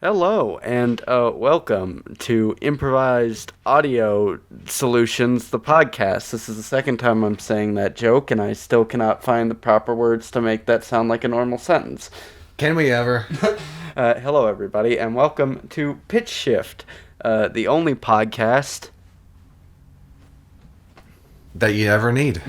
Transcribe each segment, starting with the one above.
Hello, and welcome to Improvised Audio Solutions, the podcast. This is the second time I'm saying that joke, and I still cannot find the proper words to make that sound like a normal sentence. Can we ever? Hello, everybody, and welcome to Pitch Shift, the only podcast that you ever need.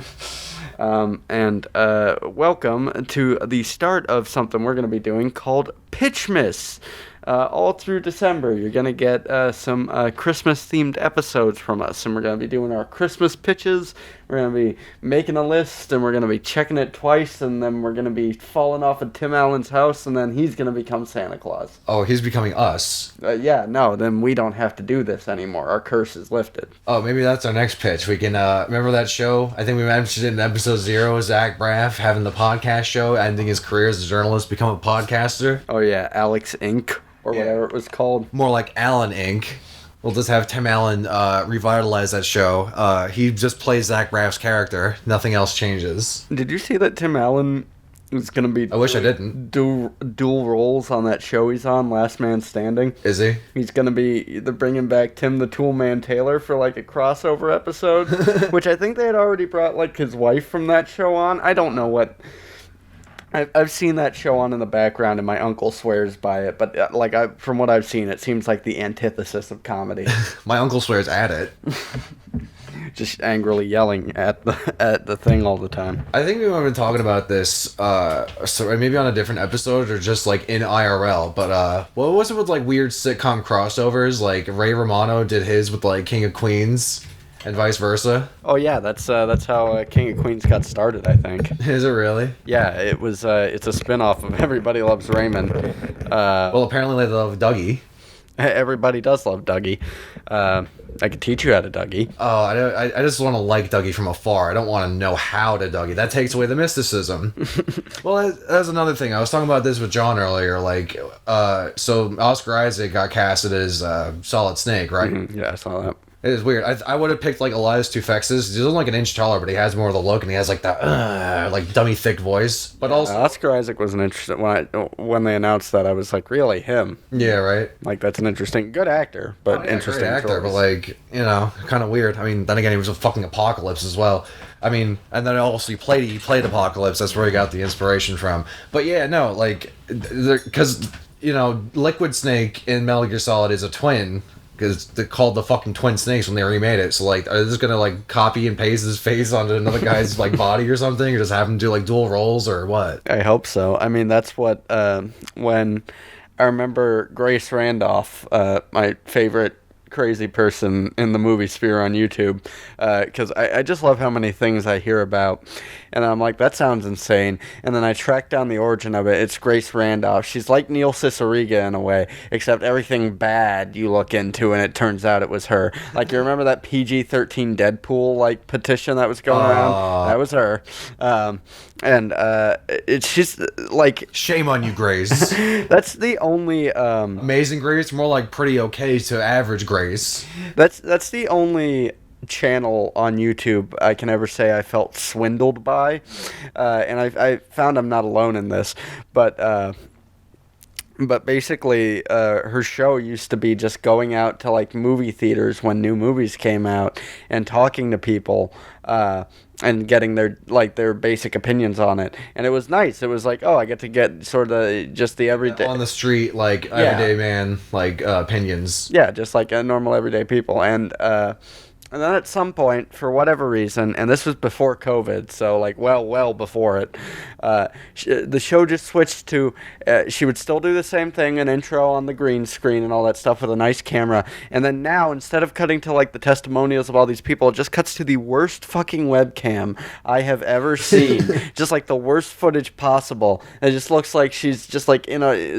And welcome to the start of something we're going to be doing called Pitchmas. All through December, you're going to get some Christmas-themed episodes from us, and we're going to be doing our Christmas pitches. We're going to be making a list, and we're going to be checking it twice, and then we're going to be falling off of Tim Allen's house, and then he's going to become Santa Claus. Oh, he's becoming us. Then we don't have to do this anymore. Our curse is lifted. Oh, maybe that's our next pitch. We can, remember that show? I think we mentioned it in episode 0, Zach Braff having the podcast show, ending his career as a journalist, become a podcaster. Oh, yeah, Alex Inc., or whatever it was called. More like Allen Inc. We'll just have Tim Allen revitalize that show. He just plays Zach Braff's character. Nothing else changes. Did you see that Tim Allen is going to be... I wish I didn't. Dual roles on that show he's on, Last Man Standing? Is he? He's going to be either bringing back Tim the Toolman Taylor for, like, a crossover episode, which I think they had already brought, like, his wife from that show on. I don't know what... I've seen that show on in the background, and my uncle swears by it. But from what I've seen, it seems like the antithesis of comedy. My uncle swears at it. Just angrily yelling at the thing all the time. I think we might have been talking about this, so maybe on a different episode or just like in IRL. But what was it with like weird sitcom crossovers? Like Ray Romano did his with like King of Queens. And vice versa. Oh yeah, that's how King of Queens got started, I think. Is it really? Yeah, it was. It's a spin-off of Everybody Loves Raymond. Well, apparently they love Dougie. Everybody does love Dougie. I could teach you how to Dougie. Oh, I just want to like Dougie from afar. I don't want to know how to Dougie. That takes away the mysticism. Well, that's another thing. I was talking about this with John earlier. Like, so Oscar Isaac got casted as Solid Snake, right? Mm-hmm. Yeah, I saw that. It is weird. I would have picked like Elias Toufexis. He's only like an inch taller, but he has more of the look, and he has like that like dummy thick voice. But also Oscar Isaac was an interesting when they announced that. I was like, really him? Yeah, right. Like that's an interesting, good actor, but interesting great actor. But like kind of weird. I mean, then again, he was a fucking Apocalypse as well. I mean, and then also he played Apocalypse. That's where he got the inspiration from. But yeah, no, like because Liquid Snake in Metal Gear Solid is a twin. Because they called the fucking Twin Snakes when they remade it. So, like, are they just gonna, like, copy and paste his face onto another guy's, like, body or something? Or just have him do, like, dual roles or what? I hope so. I mean, that's what, when I remember Grace Randolph, my favorite crazy person in the movie sphere on YouTube, because I just love how many things I hear about, and I'm like, that sounds insane, and then I track down the origin of it. It's Grace Randolph. She's like Neil Cicierega in a way, except everything bad you look into, and it turns out it was her. Like, you remember that PG-13 Deadpool, like, petition that was going around? That was her. It's just, like... Shame on you, Grace. That's the only... Amazing Grace? More like pretty okay to average Grace. That's the only channel on YouTube I can ever say I felt swindled by. And I found I'm not alone in this. But basically, her show used to be just going out to, like, movie theaters when new movies came out and talking to people, and getting their basic opinions on it. And it was nice. It was like, oh, I get to get sort of just the everyday... On the street, like, everyday man, like, opinions. Yeah, just like normal everyday people. And then at some point, for whatever reason, and this was before COVID, so like well before it, the show just switched to, she would still do the same thing, an intro on the green screen and all that stuff with a nice camera, and then now, instead of cutting to like the testimonials of all these people, it just cuts to the worst fucking webcam I have ever seen. Just like the worst footage possible. It just looks like she's just like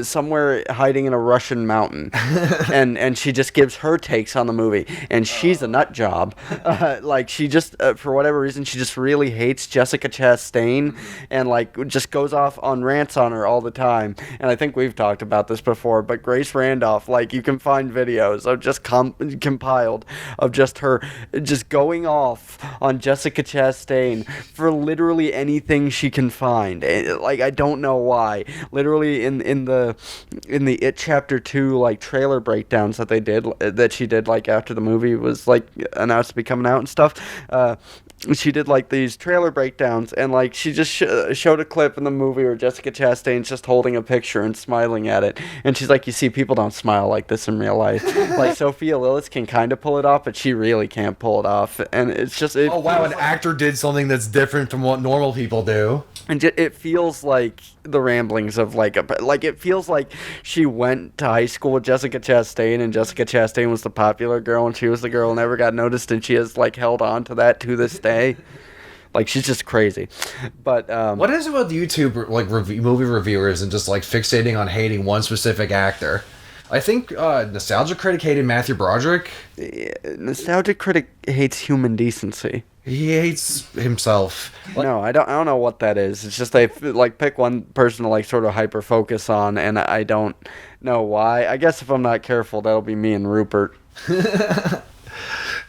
somewhere hiding in a Russian mountain, and she just gives her takes on the movie, and she's a nut job. job. Like, she just, for whatever reason, she just really hates Jessica Chastain and, like, just goes off on rants on her all the time. And I think we've talked about this before, but Grace Randolph, like, you can find videos of just compiled of just her just going off on Jessica Chastain for literally anything she can find. Like, I don't know why. Literally in the It Chapter 2, like, trailer breakdowns that she did, like, after the movie was, like, announced to be coming out and stuff, she did, like, these trailer breakdowns, and, like, she just showed a clip in the movie where Jessica Chastain's just holding a picture and smiling at it, and she's like, you see, people don't smile like this in real life. Like, Sophia Lillis can kind of pull it off, but she really can't pull it off, and it's just... Oh, wow, an actor did something that's different from what normal people do. And it feels like the ramblings of, like, it feels like she went to high school with Jessica Chastain, and Jessica Chastain was the popular girl, and she was the girl who never got noticed, and she has, like, held on to that to this day. Like, she's just crazy. But, what is it with YouTube, like, movie reviewers and just, like, fixating on hating one specific actor? I think Nostalgia Critic hated Matthew Broderick. Nostalgia Critic hates human decency. He hates himself. Like, no, I don't know what that is. It's just they, like, pick one person to, like, sort of hyper focus on, and I don't know why. I guess if I'm not careful, that'll be me and Rupert.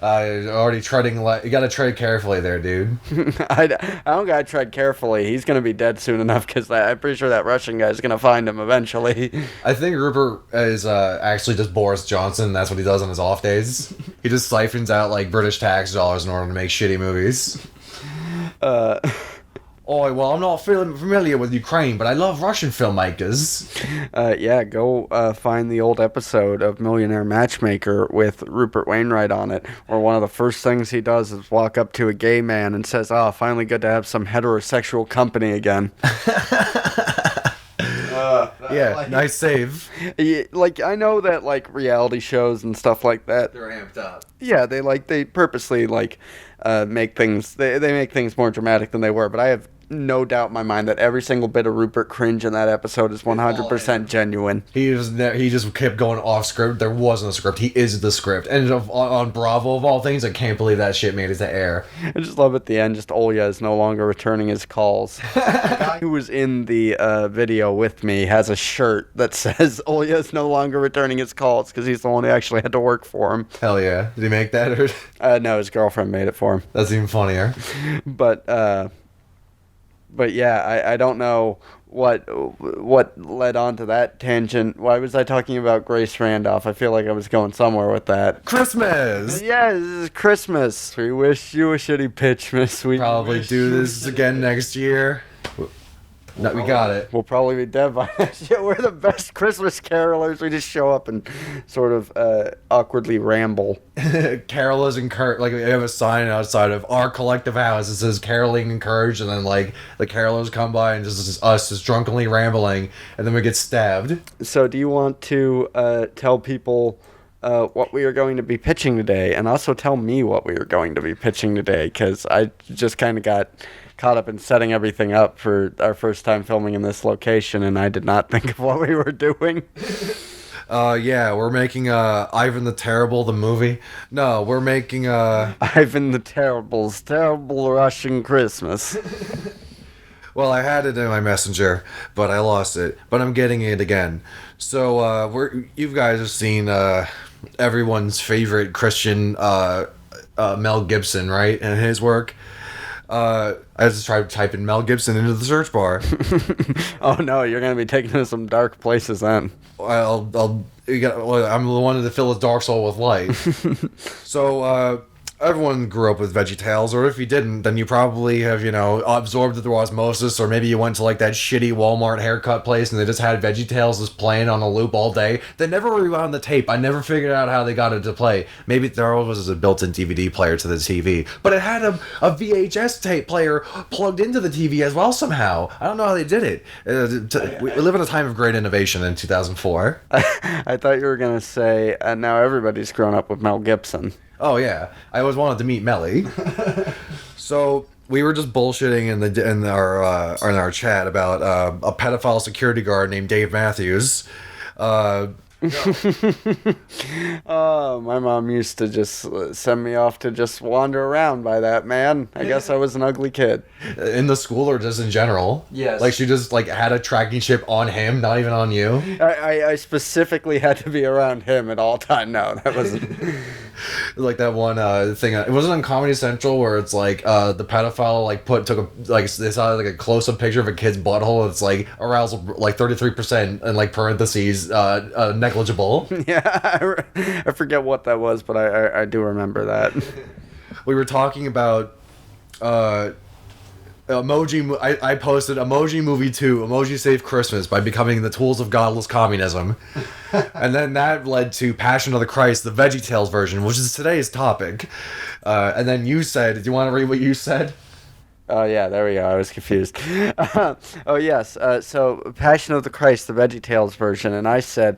Already treading. You gotta tread carefully there, dude. I don't gotta tread carefully. He's gonna be dead soon enough, because I'm pretty sure that Russian guy's gonna find him eventually. I think Rupert is actually just Boris Johnson. That's what he does on his off days. He just siphons out, like, British tax dollars in order to make shitty movies. Oh, well, I'm not familiar with Ukraine, but I love Russian filmmakers. Yeah, go find the old episode of Millionaire Matchmaker with Rupert Wainwright on it, where one of the first things he does is walk up to a gay man and says, "Oh, finally good to have some heterosexual company again." Yeah, like, nice save. Like, I know that, like, reality shows and stuff like that, They're amped up. Yeah, they purposely, like, make things they make things more dramatic than they were, but I have no doubt in my mind that every single bit of Rupert cringe in that episode is 100% genuine. He just kept going off script. There wasn't a script. He is the script. And on Bravo, of all things, I can't believe that shit made it to air. I just love at the end, just Olya is no longer returning his calls. The guy who was in the video with me has a shirt that says Olya is no longer returning his calls, because he's the one who actually had to work for him. Hell yeah. Did he make that? Or? No, his girlfriend made it for him. That's even funnier. But yeah, I don't know what led on to that tangent. Why was I talking about Grace Randolph? I feel like I was going somewhere with that. Christmas! Yeah, this is Christmas. We wish you a shitty Pitchmas. We probably do this again next year. No, we got it. We'll probably be dead by next year. We're the best Christmas carolers. We just show up and sort of awkwardly ramble. Carolers encouraged. Like, we have a sign outside of our collective house that says caroling encouraged, and then, like, the carolers come by and just us just drunkenly rambling, and then we get stabbed. So do you want to tell people what we are going to be pitching today, and also tell me what we are going to be pitching today, because I just kind of got caught up in setting everything up for our first time filming in this location, and I did not think of what we were doing. Yeah, we're making Ivan the Terrible, the movie. No, we're making Ivan the Terrible's Terrible Russian Christmas. Well, I had it in my messenger, but I lost it. But I'm getting it again. So you guys have seen everyone's favorite Christian Mel Gibson, right? And his work. I just tried to type in Mel Gibson into the search bar. Oh no, you're gonna be taken to some dark places then. I'm the one to fill his dark soul with light. So everyone grew up with VeggieTales, or if you didn't, then you probably have, absorbed it through osmosis, or maybe you went to, like, that shitty Walmart haircut place and they just had VeggieTales just playing on a loop all day. They never rewound the tape. I never figured out how they got it to play. Maybe there was a built-in DVD player to the TV, but it had a VHS tape player plugged into the TV as well somehow. I don't know how they did it. We live in a time of great innovation in 2004. I thought you were going to say, now everybody's grown up with Mel Gibson. Oh yeah, I always wanted to meet Melly. So we were just bullshitting in our chat about a pedophile security guard named Dave Matthews. Oh, my mom used to just send me off to just wander around by that man. I guess I was an ugly kid. In the school or just in general? Yes. Like she just like had a tracking chip on him, not even on you? I specifically had to be around him at all time. No, that wasn't. Like that one thing. It wasn't on Comedy Central where it's like the pedophile like they saw like a close up picture of a kid's butthole. It's like arousal like 33% and like parentheses negligible. Yeah, I forget what that was, but I do remember that. We were talking about I posted Emoji Movie 2, Emoji Save Christmas by becoming the tools of godless communism. And then that led to Passion of the Christ, the VeggieTales version, which is today's topic. And then you said, do you want to read what you said? Oh, yeah, there we go. I was confused. Oh, yes. So, Passion of the Christ, the VeggieTales version. And I said,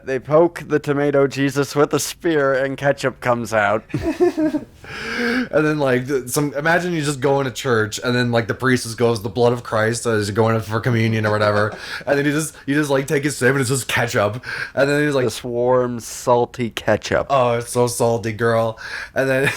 they poke the tomato Jesus with a spear and ketchup comes out. And then, like, imagine you just go into church, and then, like, the priest just goes, the blood of Christ, as you're going in for communion or whatever. And then you just, like, take his sip, and it's just ketchup. And then he's like, this warm, salty ketchup. oh, it's so salty, girl. And then,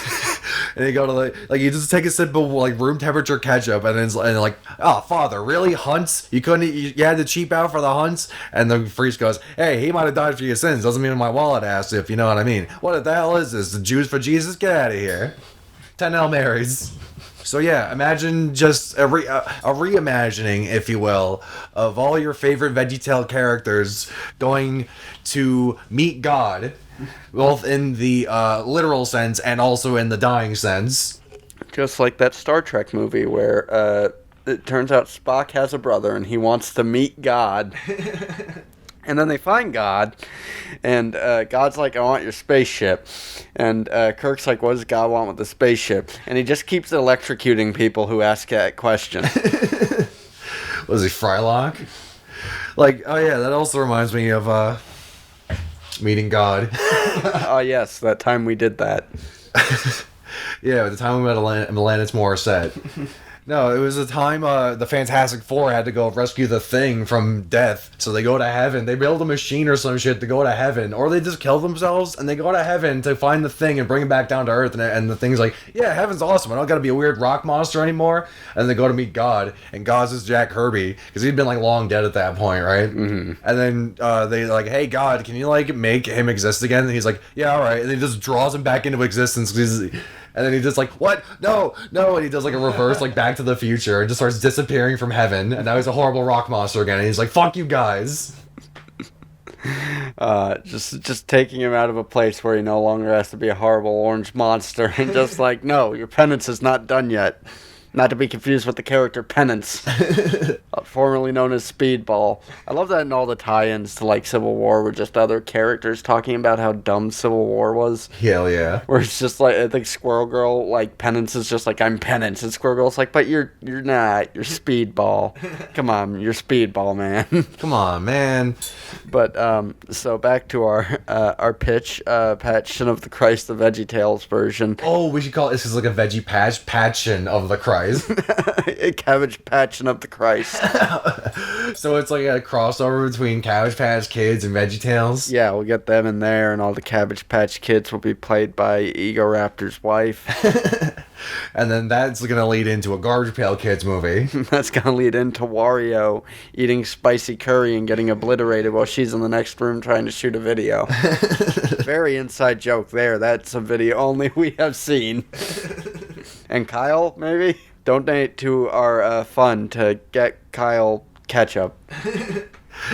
and you go to, like, you just take a sip of, like, room temperature ketchup, and then, and like, oh, Father, really? Hunts? You couldn't, you had to cheap out for the hunts? And the priest goes, hey, he might have died for your sins. Doesn't mean my wallet asked if you know what I mean. What the hell is this? The Jews for Jesus? Get out of here. 10 Hail Marys. So yeah, imagine just a reimagining, if you will, of all your favorite VeggieTale characters going to meet God, both in the literal sense and also in the dying sense. Just like that Star Trek movie where it turns out Spock has a brother and he wants to meet God. And then they find God, and God's like, I want your spaceship. And Kirk's like, what does God want with the spaceship? And he just keeps electrocuting people who ask that question. Was he Frylock? Like, oh yeah, that also reminds me of meeting God. Oh, yes, that time we did that. Yeah, the time we met Alanis Morissette. No, it was the time the Fantastic Four had to go rescue the Thing from death. So they go to heaven. They build a machine or some shit to go to heaven. Or they just kill themselves and they go to heaven to find the Thing and bring it back down to Earth. And the Thing's like, yeah, heaven's awesome. I don't gotta be a weird rock monster anymore. And they go to meet God. And God's is Jack Kirby. Because he'd been like long dead at that point, right? Mm-hmm. And then they like, hey, God, can you like make him exist again? And he's like, yeah, alright. And he just draws him back into existence. And then he just like, what? No. And he does like a reverse, like Back to the Future, and just starts disappearing from heaven. And now he's a horrible rock monster again. And he's like, fuck you guys. Just taking him out of a place where he no longer has to be a horrible orange monster. And just like, no, your penance is not done yet. Not to be confused with the character Penance, formerly known as Speedball. I love that in all the tie-ins to like Civil War were just other characters talking about how dumb Civil War was. Hell yeah. Where it's just like, I think Squirrel Girl, like Penance is just like, I'm Penance. And Squirrel Girl's like, but you're not. You're Speedball. Come on, you're Speedball, man. Come on, man. But, so back to our pitch, Patchion of the Christ, the VeggieTales version. Oh, we should call it, this is like a veggie Patchion of the Christ. A Cabbage Patchion of the Christ. So it's like a crossover between Cabbage Patch Kids and VeggieTales. Yeah, we'll get them in there, and all the Cabbage Patch Kids will be played by Egoraptor's wife. And then that's going to lead into a Garbage Pail Kids movie. That's going to lead into Wario eating spicy curry and getting obliterated while she's in the next room trying to shoot a video. Very inside joke there. That's a video only we have seen. And Kyle, maybe? Donate to our fund to get Kyle ketchup.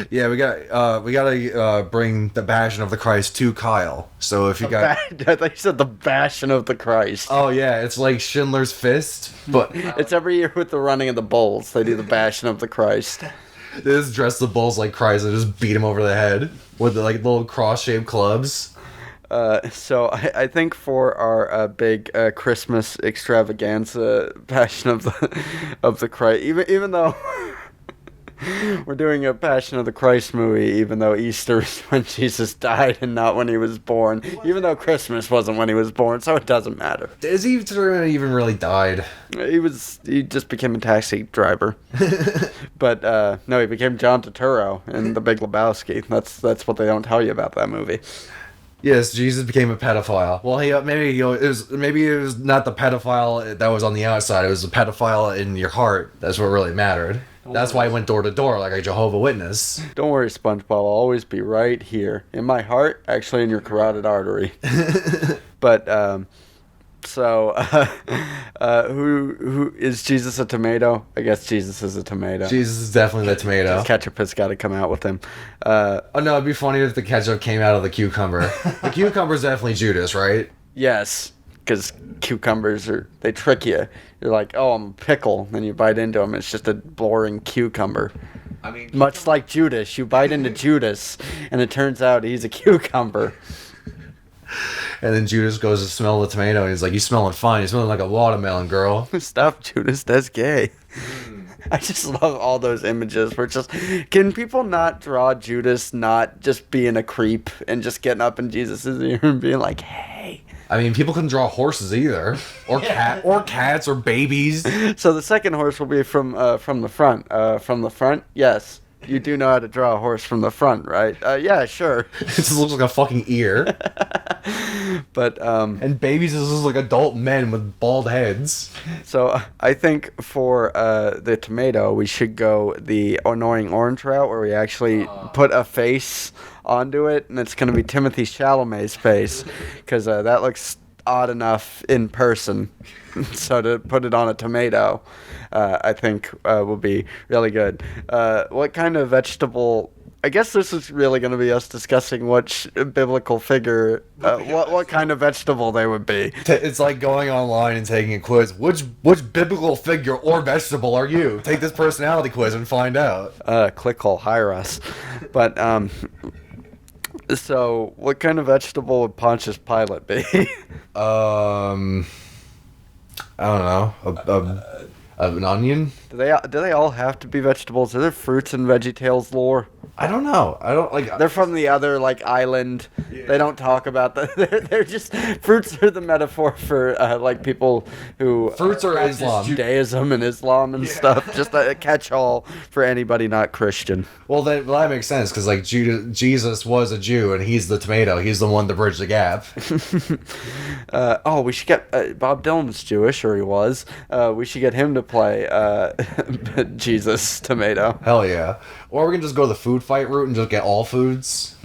Yeah, we gotta bring the Passion of the Christ to Kyle. So if you got, I thought you said the Passion of the Christ. Oh yeah, it's like Schindler's Fist, but it's every year with the running of the bulls. They do the Passion of the Christ. They just dress the bulls like Christ and just beat him over the head with the, like little cross-shaped clubs. So I think for our big Christmas extravaganza, Passion of the Christ, even though We're doing a Passion of the Christ movie, even though Easter is when Jesus died and not when he was born. Even though Christmas wasn't when he was born, so it doesn't matter. Is he even really died? He just became a taxi driver. But no, he became John Turturro in The Big Lebowski. That's what they don't tell you about that movie. Yes, Jesus became a pedophile. Well, maybe it was not the pedophile that was on the outside. It was the pedophile in your heart. That's what really mattered. That's why he went door to door like a Jehovah's Witness. Don't worry, SpongeBob. I'll always be right here in my heart, actually in your carotid artery. But who is Jesus a tomato? I guess Jesus is a tomato. Jesus is definitely the tomato. Ketchup has got to come out with him. Oh no, it'd be funny if the ketchup came out of the cucumber. The cucumber's definitely Judas, right? Yes, because cucumbers they trick you. You're like, oh, I'm a pickle. Then you bite into them. It's just a boring cucumber. I mean, much like Judas. You bite into Judas, and it turns out he's a cucumber. And then Judas goes to smell the tomato, and he's like, "You smelling fine. You're smelling like a watermelon, girl." Stop, Judas. That's gay. I just love all those images where it's just, can people not draw Judas not just being a creep and just getting up in Jesus' ear and being like, hey. I mean, people can draw horses either, or cats, or babies. So the second horse will be from the front. From the front, yes. You do know how to draw a horse from the front, right? Yeah, sure. It just looks like a fucking ear. But and babies just look like adult men with bald heads. So I think for the tomato, we should go the annoying orange route, where we actually put a face onto it, and it's going to be Timothy Chalamet's face, because that looks odd enough in person. So to put it on a tomato, I think will be really good. What kind of vegetable? I guess this is really going to be us discussing which biblical figure, what kind of vegetable they would be. It's like going online and taking a quiz. Which biblical figure or vegetable are you? Take this personality quiz and find out. Clickhole, hire us. But so what kind of vegetable would Pontius Pilate be? I don't know. An onion? Do they all have to be vegetables? Are there fruits in VeggieTales lore? I don't know. I don't like. They're from the other island. Yeah. They don't talk about that. They're just fruits are the metaphor for people who fruits are Islam, Judaism and Islam and stuff. Just a catch-all for anybody not Christian. Well, that makes sense because Jesus was a Jew and he's the tomato. He's the one to bridge the gap. We should get Bob Dylan's Jewish, or he was. We should get him to play Jesus tomato. Hell yeah. Or we can just go the food fight route and just get all foods.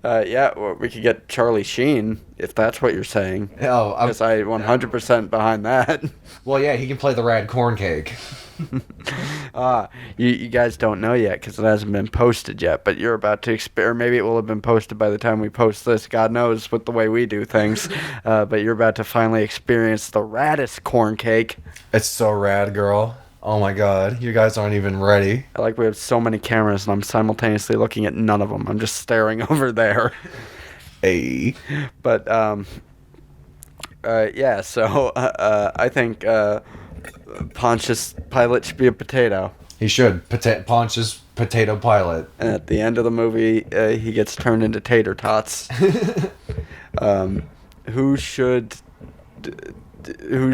Well, we could get Charlie Sheen, if that's what you're saying. Oh, because I 100% behind that. Well, yeah, he can play the rad corn cake. You guys don't know yet because it hasn't been posted yet, but you're about to or maybe it will have been posted by the time we post this. God knows with the way we do things. But you're about to finally experience the raddest corn cake. It's so rad, girl. Oh my god, you guys aren't even ready. We have so many cameras and I'm simultaneously looking at none of them. I'm just staring over there. Hey. But, so I think Pontius Pilate should be a potato. He should. Pontius Potato Pilate. And at the end of the movie, he gets turned into tater tots. Who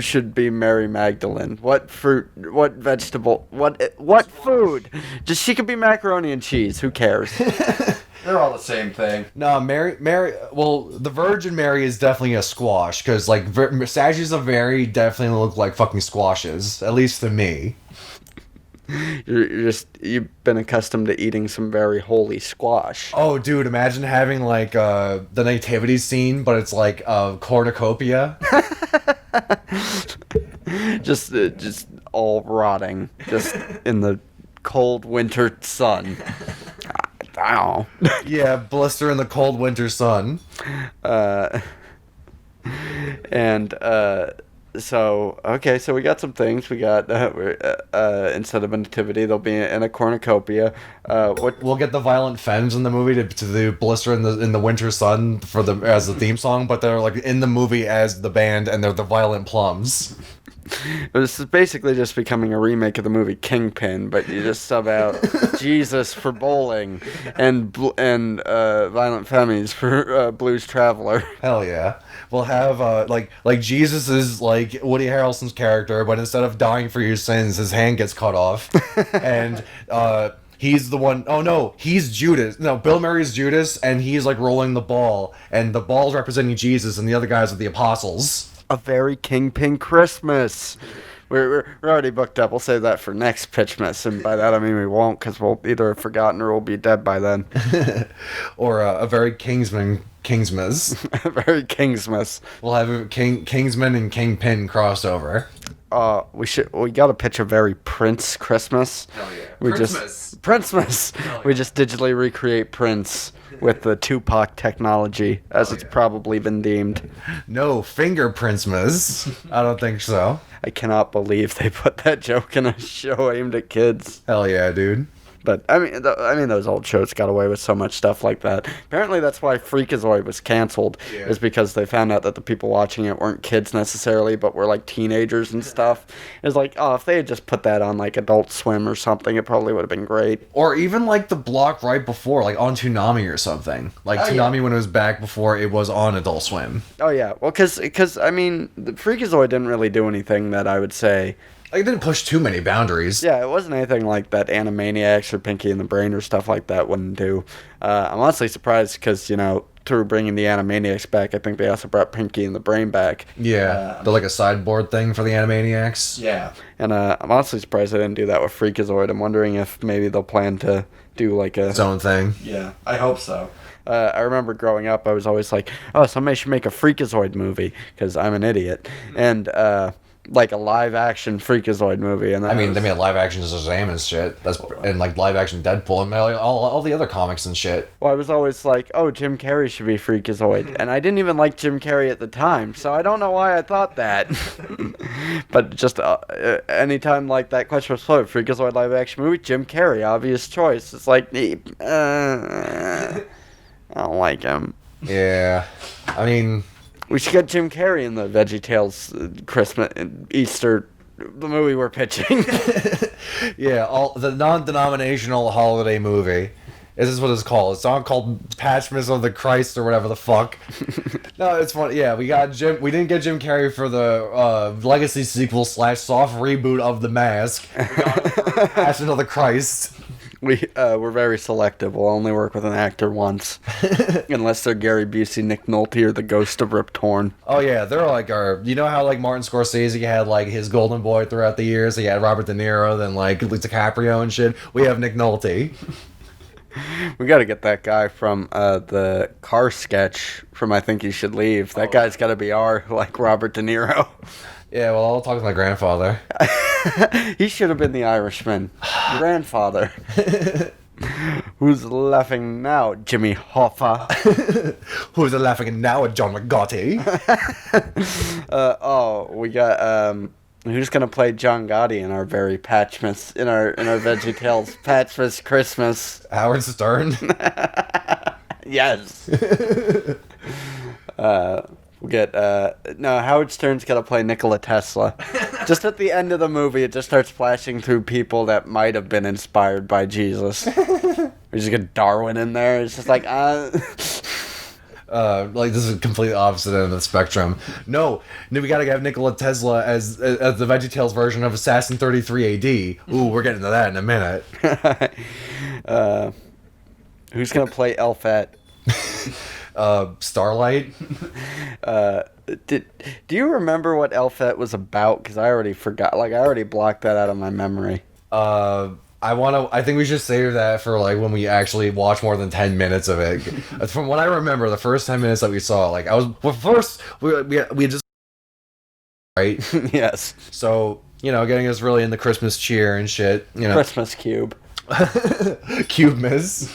should be Mary Magdalene? What fruit? What vegetable? What food? Just she could be macaroni and cheese. Who cares? They're all the same thing. No, Mary. Well, the Virgin Mary is definitely a squash because statues of Mary definitely look like fucking squashes. At least to me. You've been accustomed to eating some very holy squash. Oh, dude! Imagine having the nativity scene, but it's like a cornucopia. just all rotting, just in the cold winter sun. Ow. Yeah, blister in the cold winter sun. So we got some things. We got instead of a nativity, they'll be in a cornucopia. We'll get the Violent Femmes in the movie to do blister in the winter sun as the theme song, but they're in the movie as the band, and they're the Violent Plums. This is basically just becoming a remake of the movie Kingpin, but you just sub out Jesus for bowling and Violent Femmes for Blues Traveler. Hell yeah. We'll have like Jesus is like Woody Harrelson's character, but instead of dying for your sins, his hand gets cut off, and he's the one oh no, he's Judas. No, Bill Murray's Judas, and he's like rolling the ball, and the ball's representing Jesus, and the other guys are the apostles. A very Kingpin Christmas. We're already booked up. We'll save that for next Pitchmas, and by that I mean we won't, because we'll either have forgotten or we'll be dead by then. Or a very Kingsmas. A very Kingsmas. We'll have a Kingsman and Kingpin crossover. We gotta pitch a very Prince Christmas. Hell yeah. Princemas. Yeah. We just digitally recreate Prince with the Tupac technology, as it's probably been deemed. No, Fingerprintsmas. I don't think so. I cannot believe they put that joke in a show aimed at kids. Hell yeah, dude. But I mean, those old shows got away with so much stuff like that. Apparently, that's why Freakazoid was canceled. Yeah. Is because they found out that the people watching it weren't kids necessarily, but were like teenagers and stuff. It's like, oh, if they had just put that on like Adult Swim or something, it probably would have been great. Or even like the block right before, like on Toonami or something. Like Toonami when it was back before it was on Adult Swim. Oh yeah, well, because I mean, the Freakazoid didn't really do anything that I would say. Like, it didn't push too many boundaries. Yeah, it wasn't anything like that Animaniacs or Pinky and the Brain or stuff like that wouldn't do. I'm honestly surprised because, through bringing the Animaniacs back, I think they also brought Pinky and the Brain back. Yeah, they're like a sideboard thing for the Animaniacs. Yeah. And I'm honestly surprised they didn't do that with Freakazoid. I'm wondering if maybe they'll plan to do like a... Its own thing. Yeah, I hope so. I remember growing up, I was always like, oh, somebody should make a Freakazoid movie, because I'm an idiot. And, like a live-action Freakazoid movie. And they made live-action Shazam and shit. And like live-action Deadpool and all the other comics and shit. Well, I was always like, oh, Jim Carrey should be Freakazoid. And I didn't even like Jim Carrey at the time, so I don't know why I thought that. But just anytime like that question was floated, Freakazoid live-action movie, Jim Carrey, obvious choice. It's like, I don't like him. Yeah. I mean... We should get Jim Carrey in the VeggieTales Christmas, Easter, the movie we're pitching. Yeah, the non-denominational holiday movie. This is what it's called. It's not called Patchmas of the Christ or whatever the fuck. No, it's funny. Yeah, we didn't get Jim Carrey for the Legacy sequel / soft reboot of The Mask. We got him for Passion of the Christ. We're very selective. We'll only work with an actor once. Unless they're Gary Busey, Nick Nolte, or the ghost of Rip Torn. Oh yeah, they're like you know how like Martin Scorsese had like his golden boy throughout the years? He had Robert De Niro, then like DiCaprio and shit. We have Nick Nolte. We gotta get that guy from the car sketch from I Think You Should Leave. That guy's gotta be our like Robert De Niro. Yeah, well, I'll talk to my grandfather. He should have been the Irishman. Grandfather. Who's laughing now, Jimmy Hoffa? Who's laughing now at John McGotti? We got who's gonna play John Gotti in our very Patchmas in our VeggieTales Patchmas Christmas? Howard Stern. Yes. We'll get Howard Stern's gotta play Nikola Tesla. Just at the end of the movie, it just starts flashing through people that might have been inspired by Jesus. We just get Darwin in there. It's just like like this is completely opposite end of the spectrum. No, we gotta have Nikola Tesla as the VeggieTales version of Assassin 33 AD. Ooh, we're getting to that in a minute. Who's gonna play Elfette? Starlight. Do you remember what Elfette was about? Because I already forgot. Like I already blocked that out of my memory. I think we should save that for like when we actually watch more than 10 minutes of it. From what I remember, the first 10 minutes that we saw, like we just right. Yes. So getting us really in the Christmas cheer and shit. Christmas cube. Cubemas.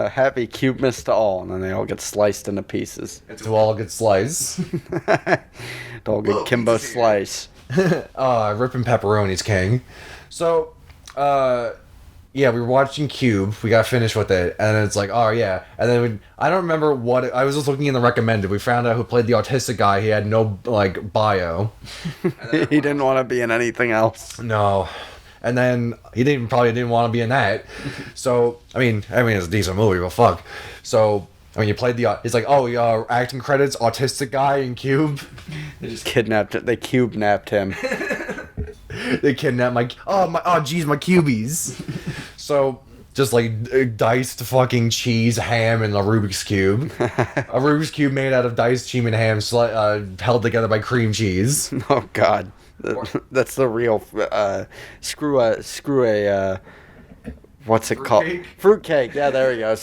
Happy Cubemas to all, and then they all get sliced into pieces. To all get sliced. To all get Kimbo slice. Ripping pepperoni's king. So, Yeah, we were watching Cube. We got finished with it, and then it's like, oh yeah. And then I don't remember I was just looking in the recommended. We found out who played the autistic guy. He had no like bio. He didn't want to be in anything else. No. And then he probably didn't want to be in that. So I mean, it's a decent movie, but fuck. So I mean, you played it's like, oh, acting credits, autistic guy in Cube. They just kidnapped it. They cube-napped him. They kidnapped my cubies. So just like diced fucking cheese, ham, and a Rubik's Cube. A Rubik's Cube made out of diced cheese and ham, held together by cream cheese. Oh God, that's the real screw a what's it called? Fruitcake. Yeah, there we go.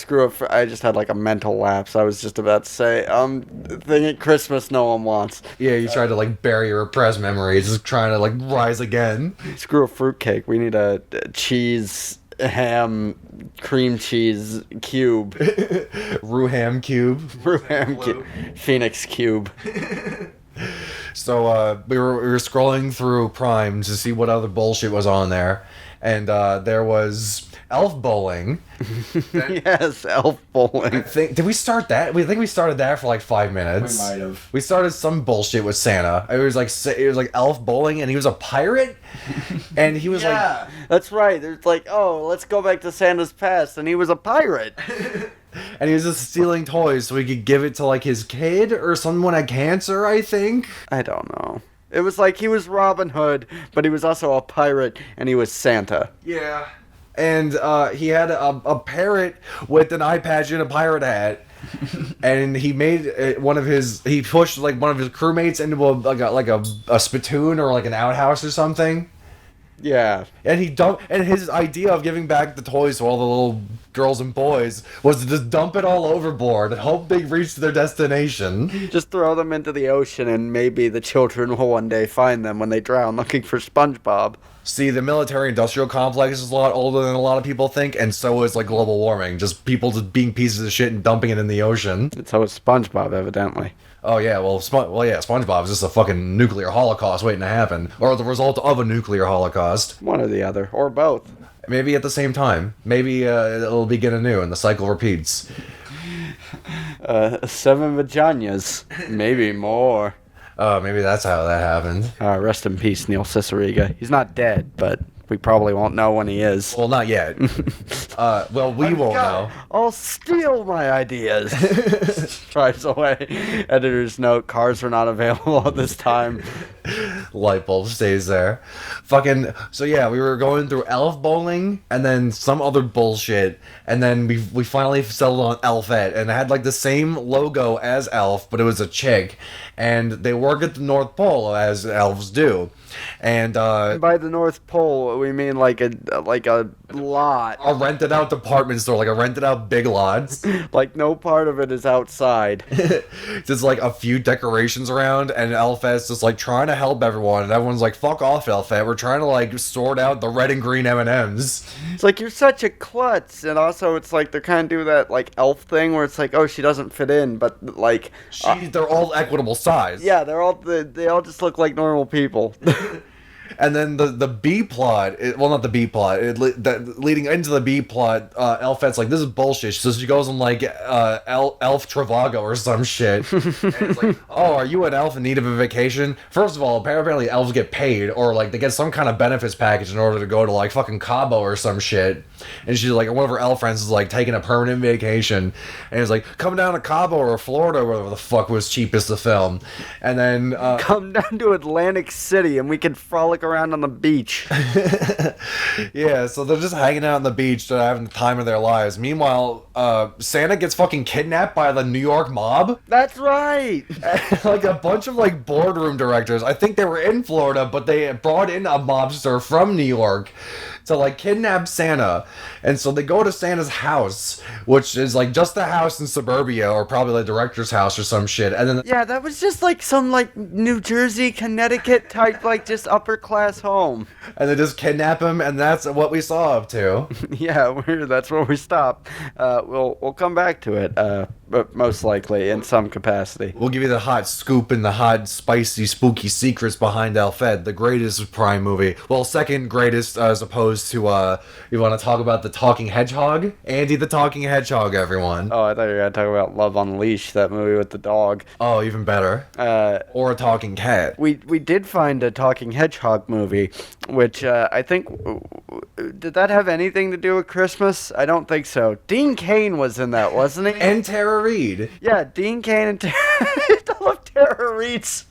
I just had like a mental lapse. I was just about to say, thing at Christmas no one wants. Yeah, you tried to like bury your repressed memories, just trying to like rise again. Screw a fruitcake. We need a cheese, ham, cream cheese cube. Ruham cube. Ruham cube. Phoenix cube. So we were scrolling through Prime to see what other bullshit was on there, and there was Elf Bowling. Yes, Elf Bowling. Did we start that? We think we started that for like 5 minutes. We might have. We started some bullshit with Santa. It was like Elf Bowling, and he was a pirate, and he was yeah, that's right. There's like, oh, let's go back to Santa's past, and he was a pirate. And he was just stealing toys so he could give it to like his kid or someone had cancer, I think. I don't know. It was like he was Robin Hood, but he was also a pirate, and he was Santa. Yeah. And he had a parrot with an eye patch and a pirate hat. And he made he pushed like one of his crewmates into a spittoon or like an outhouse or something. Yeah. And his idea of giving back the toys to all the little girls and boys was to just dump it all overboard and hope they reach their destination. Just throw them into the ocean and maybe the children will one day find them when they drown looking for SpongeBob. See, the military-industrial complex is a lot older than a lot of people think, and so is like global warming. Just people just being pieces of shit and dumping it in the ocean. And so is SpongeBob, evidently. Oh yeah, SpongeBob is just a fucking nuclear holocaust waiting to happen, or the result of a nuclear holocaust. One or the other, or both. Maybe at the same time. Maybe it'll begin anew, and the cycle repeats. 7 vaginas, maybe more. Maybe that's how that happened. Rest in peace, Neil Cicierega. He's not dead, but we probably won't know when he is. Well, not yet. Well, we won't know. I'll steal my ideas. Tries away. Editor's note, cars are not available at this time. Light bulb stays there. So yeah, we were going through Elf Bowling and then some other bullshit, and then we finally settled on Elfette, and it had like the same logo as Elf, but it was a chick, and they work at the North Pole as elves do. And by the North Pole, we mean like a lot. A rented out department store, like a rented out Big Lots. Like no part of it is outside. Just like a few decorations around, and Elfette's just like trying to help everyone, and everyone's like, "Fuck off, Elfette! We're trying to like sort out the red and green M&Ms." It's like, you're such a klutz, and also it's like they're kind of do that like elf thing where it's like, oh, she doesn't fit in, but like they're all equitable size. Yeah, they all just look like normal people. And then the B plot, not the B plot, leading into the B plot, Elfette's like, this is bullshit. So she goes on like Elf Trivago or some shit. And it's like, oh, are you an elf in need of a vacation? First of all, apparently elves get paid, or like they get some kind of benefits package in order to go to like fucking Cabo or some shit. And she's like, one of her elf friends is like taking a permanent vacation, and he's like, come down to Cabo or Florida, or whatever the fuck was cheapest to film. And then come down to Atlantic City and we can frolic around on the beach. Yeah, so they're just hanging out on the beach, they're having the time of their lives. Meanwhile, Santa gets fucking kidnapped by the New York mob. That's right. Like a bunch of like boardroom directors. I think they were in Florida, but they brought in a mobster from New York to like kidnap Santa. And so they go to Santa's house, which is like just a house in suburbia, or probably the director's house or some shit. And then yeah, that was just like some like New Jersey, Connecticut type like just upper class home. And they just kidnap him, and that's what we saw up to. Yeah, that's where we stopped. We'll come back to it. most likely in some capacity. We'll give you the hot scoop and the hot, spicy, spooky secrets behind Alfed, the greatest Prime movie. Well, second greatest as opposed to, you want to talk about the Talking Hedgehog? Andy the Talking Hedgehog, everyone. Oh, I thought you were going to talk about Love Unleashed, that movie with the dog. Oh, even better. Or a talking cat. We did find a Talking Hedgehog movie, which I think... Did that have anything to do with Christmas? I don't think so. Dean Cain was in that, wasn't he? And Tara Reid. Yeah, Dean Cain and all of Tara Reid's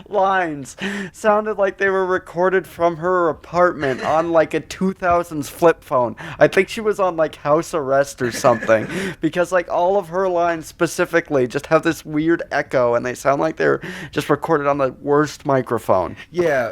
lines sounded like they were recorded from her apartment on like a 2000s flip phone. I think she was on like house arrest or something because like all of her lines specifically just have this weird echo and they sound like they're just recorded on the worst microphone. Yeah,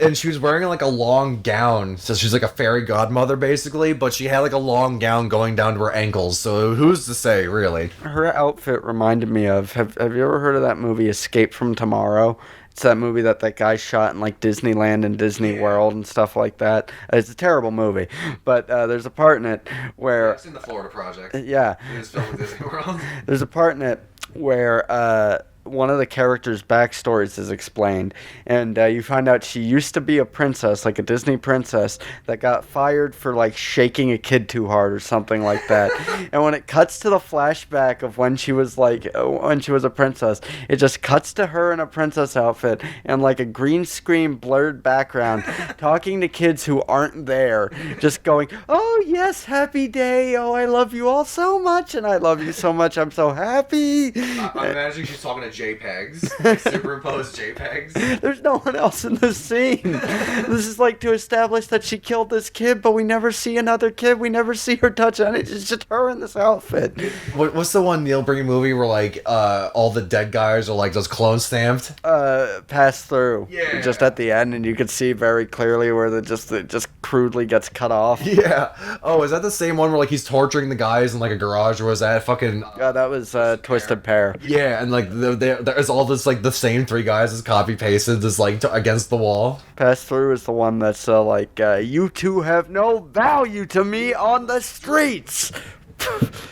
and she was wearing like a long gown, so she's like a fairy godmother basically, but she had like a long gown going down to her ankles, so who's to say, really? Her outfit reminded me of, have you ever heard of that movie Escape from Tomorrow? It's that movie that guy shot in like Disneyland and Disney World and stuff like that. It's a terrible movie, but there's a part in it where... It's in the Florida Project. Yeah. It was filmed in Disney World. There's a part in it where one of the characters' backstories is explained, and you find out she used to be a princess, like a Disney princess, that got fired for like shaking a kid too hard or something like that. And when it cuts to the flashback of when she was a princess, it just cuts to her in a princess outfit and like a green screen blurred background talking to kids who aren't there, just going, "Oh yes, happy day, oh I love you all so much, and I love you so much, I'm so happy." I'm imagining she's talking to JPEGs, like superimposed JPEGs. There's no one else in the scene. This is like to establish that she killed this kid, but we never see another kid. We never see her touch on it. It's just her in this outfit. What's the one Neil Breen movie where like all the dead guys are like those clone stamped? Pass through. Yeah. Just at the end, and you can see very clearly where it just crudely gets cut off. Yeah. Oh, is that the same one where like he's torturing the guys in like a garage, or was that fucking? That was Twisted Pair. Yeah, and like there's all this like the same three guys as copy pasted, just like against the wall. Pass through is the one that's like you two have no value to me on the streets.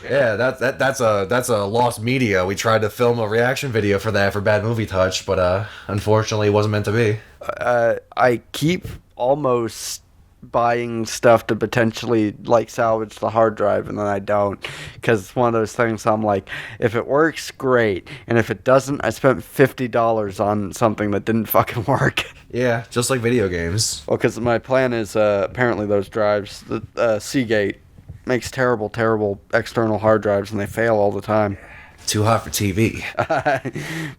Yeah, that's a lost media. We tried to film a reaction video for that for Bad Movie Touch, but unfortunately it wasn't meant to be. I keep almost buying stuff to potentially like salvage the hard drive, and then I don't, because it's one of those things I'm like, if it works, great, and if it doesn't, I spent $50 on something that didn't fucking work. Yeah, just like video games. Well, because my plan is apparently those drives, the Seagate makes terrible external hard drives, and they fail all the time. Too hot for TV.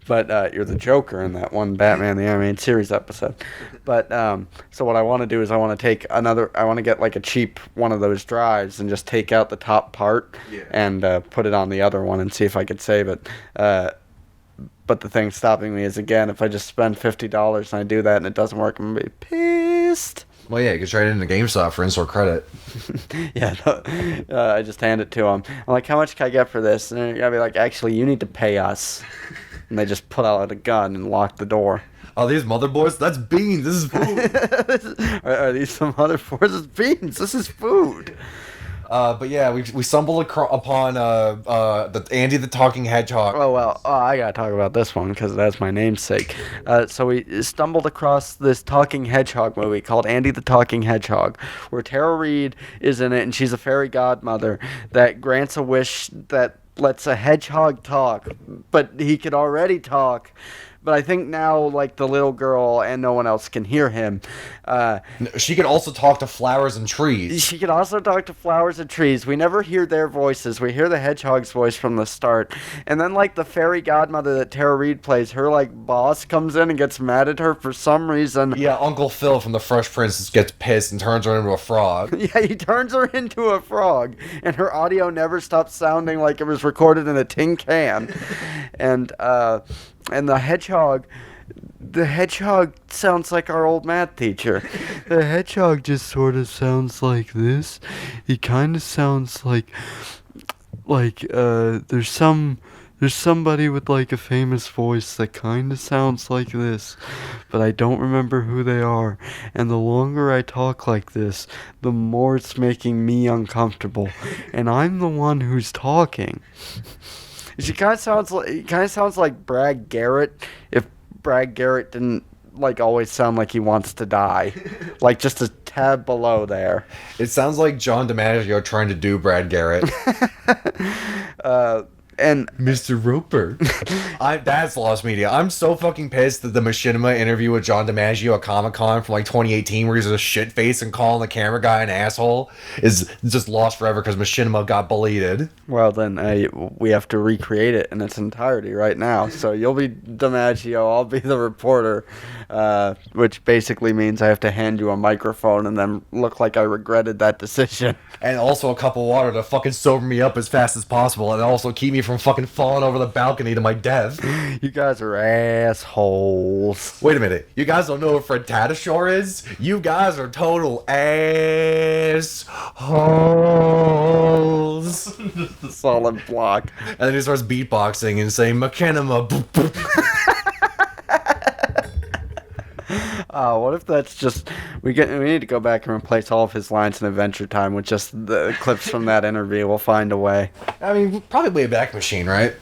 But you're the Joker in that one Batman the Animated Series episode. But so what I want to do is I want to get like a cheap one of those drives and just take out the top part and put it on the other one and see if I could save it. But the thing stopping me is, again, if I just spend $50 and I do that and it doesn't work, I'm going to be pissed. Well, yeah, you can trade it into GameStop for in-store credit. Yeah, I just hand it to them. I'm like, how much can I get for this? And I'll be like, actually, you need to pay us. And they just pull out a gun and lock the door. Oh, these motherboards? That's beans. This is food. Are these some motherboards? It's beans. This is food. But yeah, we stumbled upon the Andy the Talking Hedgehog. Oh, well, I gotta talk about this one because that's my namesake. So we stumbled across this Talking Hedgehog movie called Andy the Talking Hedgehog, where Tara Reid is in it, and she's a fairy godmother that grants a wish that lets a hedgehog talk, but he could already talk. But I think now, like, the little girl and no one else can hear him. She could also talk to flowers and trees. She could also talk to flowers and trees. We never hear their voices. We hear the hedgehog's voice from the start. And then, like, the fairy godmother that Tara Reid plays, her, like, boss comes in and gets mad at her for some reason. Yeah, Uncle Phil from The Fresh Prince gets pissed and turns her into a frog. Yeah, he turns her into a frog. And her audio never stops sounding like it was recorded in a tin can. And the hedgehog sounds like our old math teacher. The hedgehog just sort of sounds like this. He kind of sounds like there's somebody with like a famous voice that kind of sounds like this, but I don't remember who they are. And the longer I talk like this, the more it's making me uncomfortable. And I'm the one who's talking. She kind of sounds like Brad Garrett if Brad Garrett didn't like always sound like he wants to die, like just a tad below there. It sounds like John DiMaggio trying to do Brad Garrett. And Mr. Roper. That's lost media. I'm so fucking pissed that the Machinima interview with John DiMaggio at Comic-Con from like 2018 where he's a shit face and calling the camera guy an asshole is just lost forever because Machinima got bullied. Well, then we have to recreate it in its entirety right now. So you'll be DiMaggio, I'll be the reporter, which basically means I have to hand you a microphone and then look like I regretted that decision. And also a cup of water to fucking sober me up as fast as possible and also keep me from fucking falling over the balcony to my death. You guys are assholes. Wait a minute. You guys don't know what Fred Tatasciore is? You guys are total assholes. Solid block. And then he starts beatboxing and saying, Machinima. What if that's just we need to go back and replace all of his lines in Adventure Time with just the clips from that interview. We'll find a way. I mean, probably Wayback Machine, right?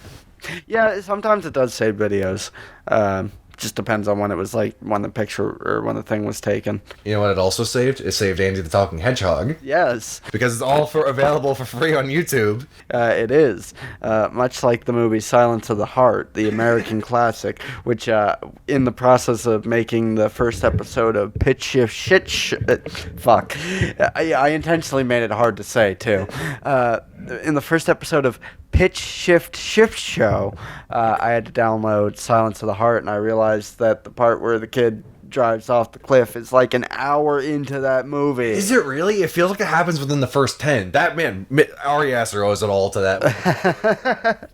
Yeah, sometimes it does save videos. Just depends on when it was like when the picture or when the thing was taken. You know what it also saved? It saved Andy the Talking Hedgehog. Yes. Because it's all available for free on YouTube. It is. Much like the movie Silence of the Heart, the American classic, which in the process of making the first episode of fuck. I intentionally made it hard to say, too. In the first episode of Shift Show, I had to download Silence of the Heart, and I realized that the part where the kid drives off the cliff is like an hour into that movie. Is it really? It feels like it happens within the first 10. That man, Ari Aster owes it all to that.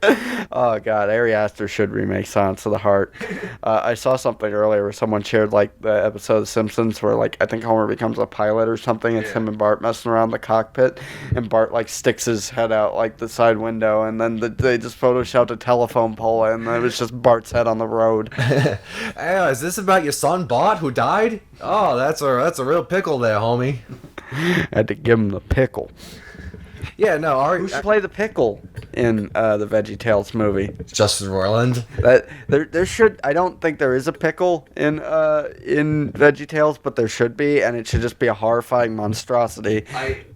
Oh god, Ari Aster should remake Silence of the Heart. I saw something earlier where someone shared like the episode of The Simpsons where like I think Homer becomes a pilot or something. It's him and Bart messing around the cockpit, and Bart like sticks his head out like the side window, and then they just photoshopped a telephone pole, and it was just Bart's head on the road. Hey, is this about your son Bart who died? Oh, that's a real pickle there, homie. Had to give him the pickle. Yeah, no, Who should play the pickle in the VeggieTales movie? Justin Roiland. There should. I don't think there is a pickle in VeggieTales, but there should be, and it should just be a horrifying monstrosity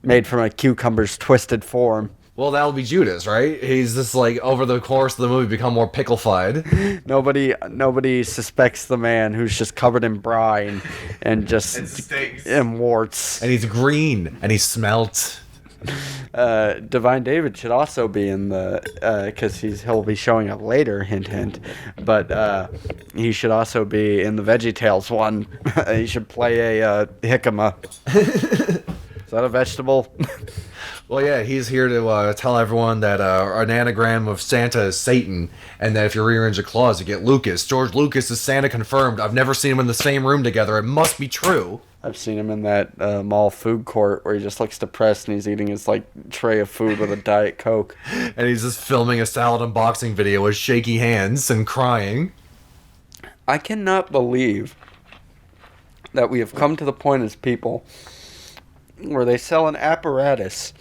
made from a cucumber's twisted form. Well, that'll be Judas, right? He's just like over the course of the movie become more picklefied. Nobody suspects the man who's just covered in brine and just and warts. And he's green and he's smelt. Divine David should also be in the because he'll be showing up later, hint hint, but he should also be in the VeggieTales one. He should play a jicama. Is that a vegetable? Well, yeah, he's here to tell everyone that an anagram of Santa is Satan, and that if you rearrange the claws, you get Lucas. George Lucas is Santa confirmed. I've never seen him in the same room together. It must be true. I've seen him in that mall food court where he just looks depressed and he's eating his like tray of food with a Diet Coke. And he's just filming a salad unboxing video with shaky hands and crying. I cannot believe that we have come to the point as people where they sell an apparatus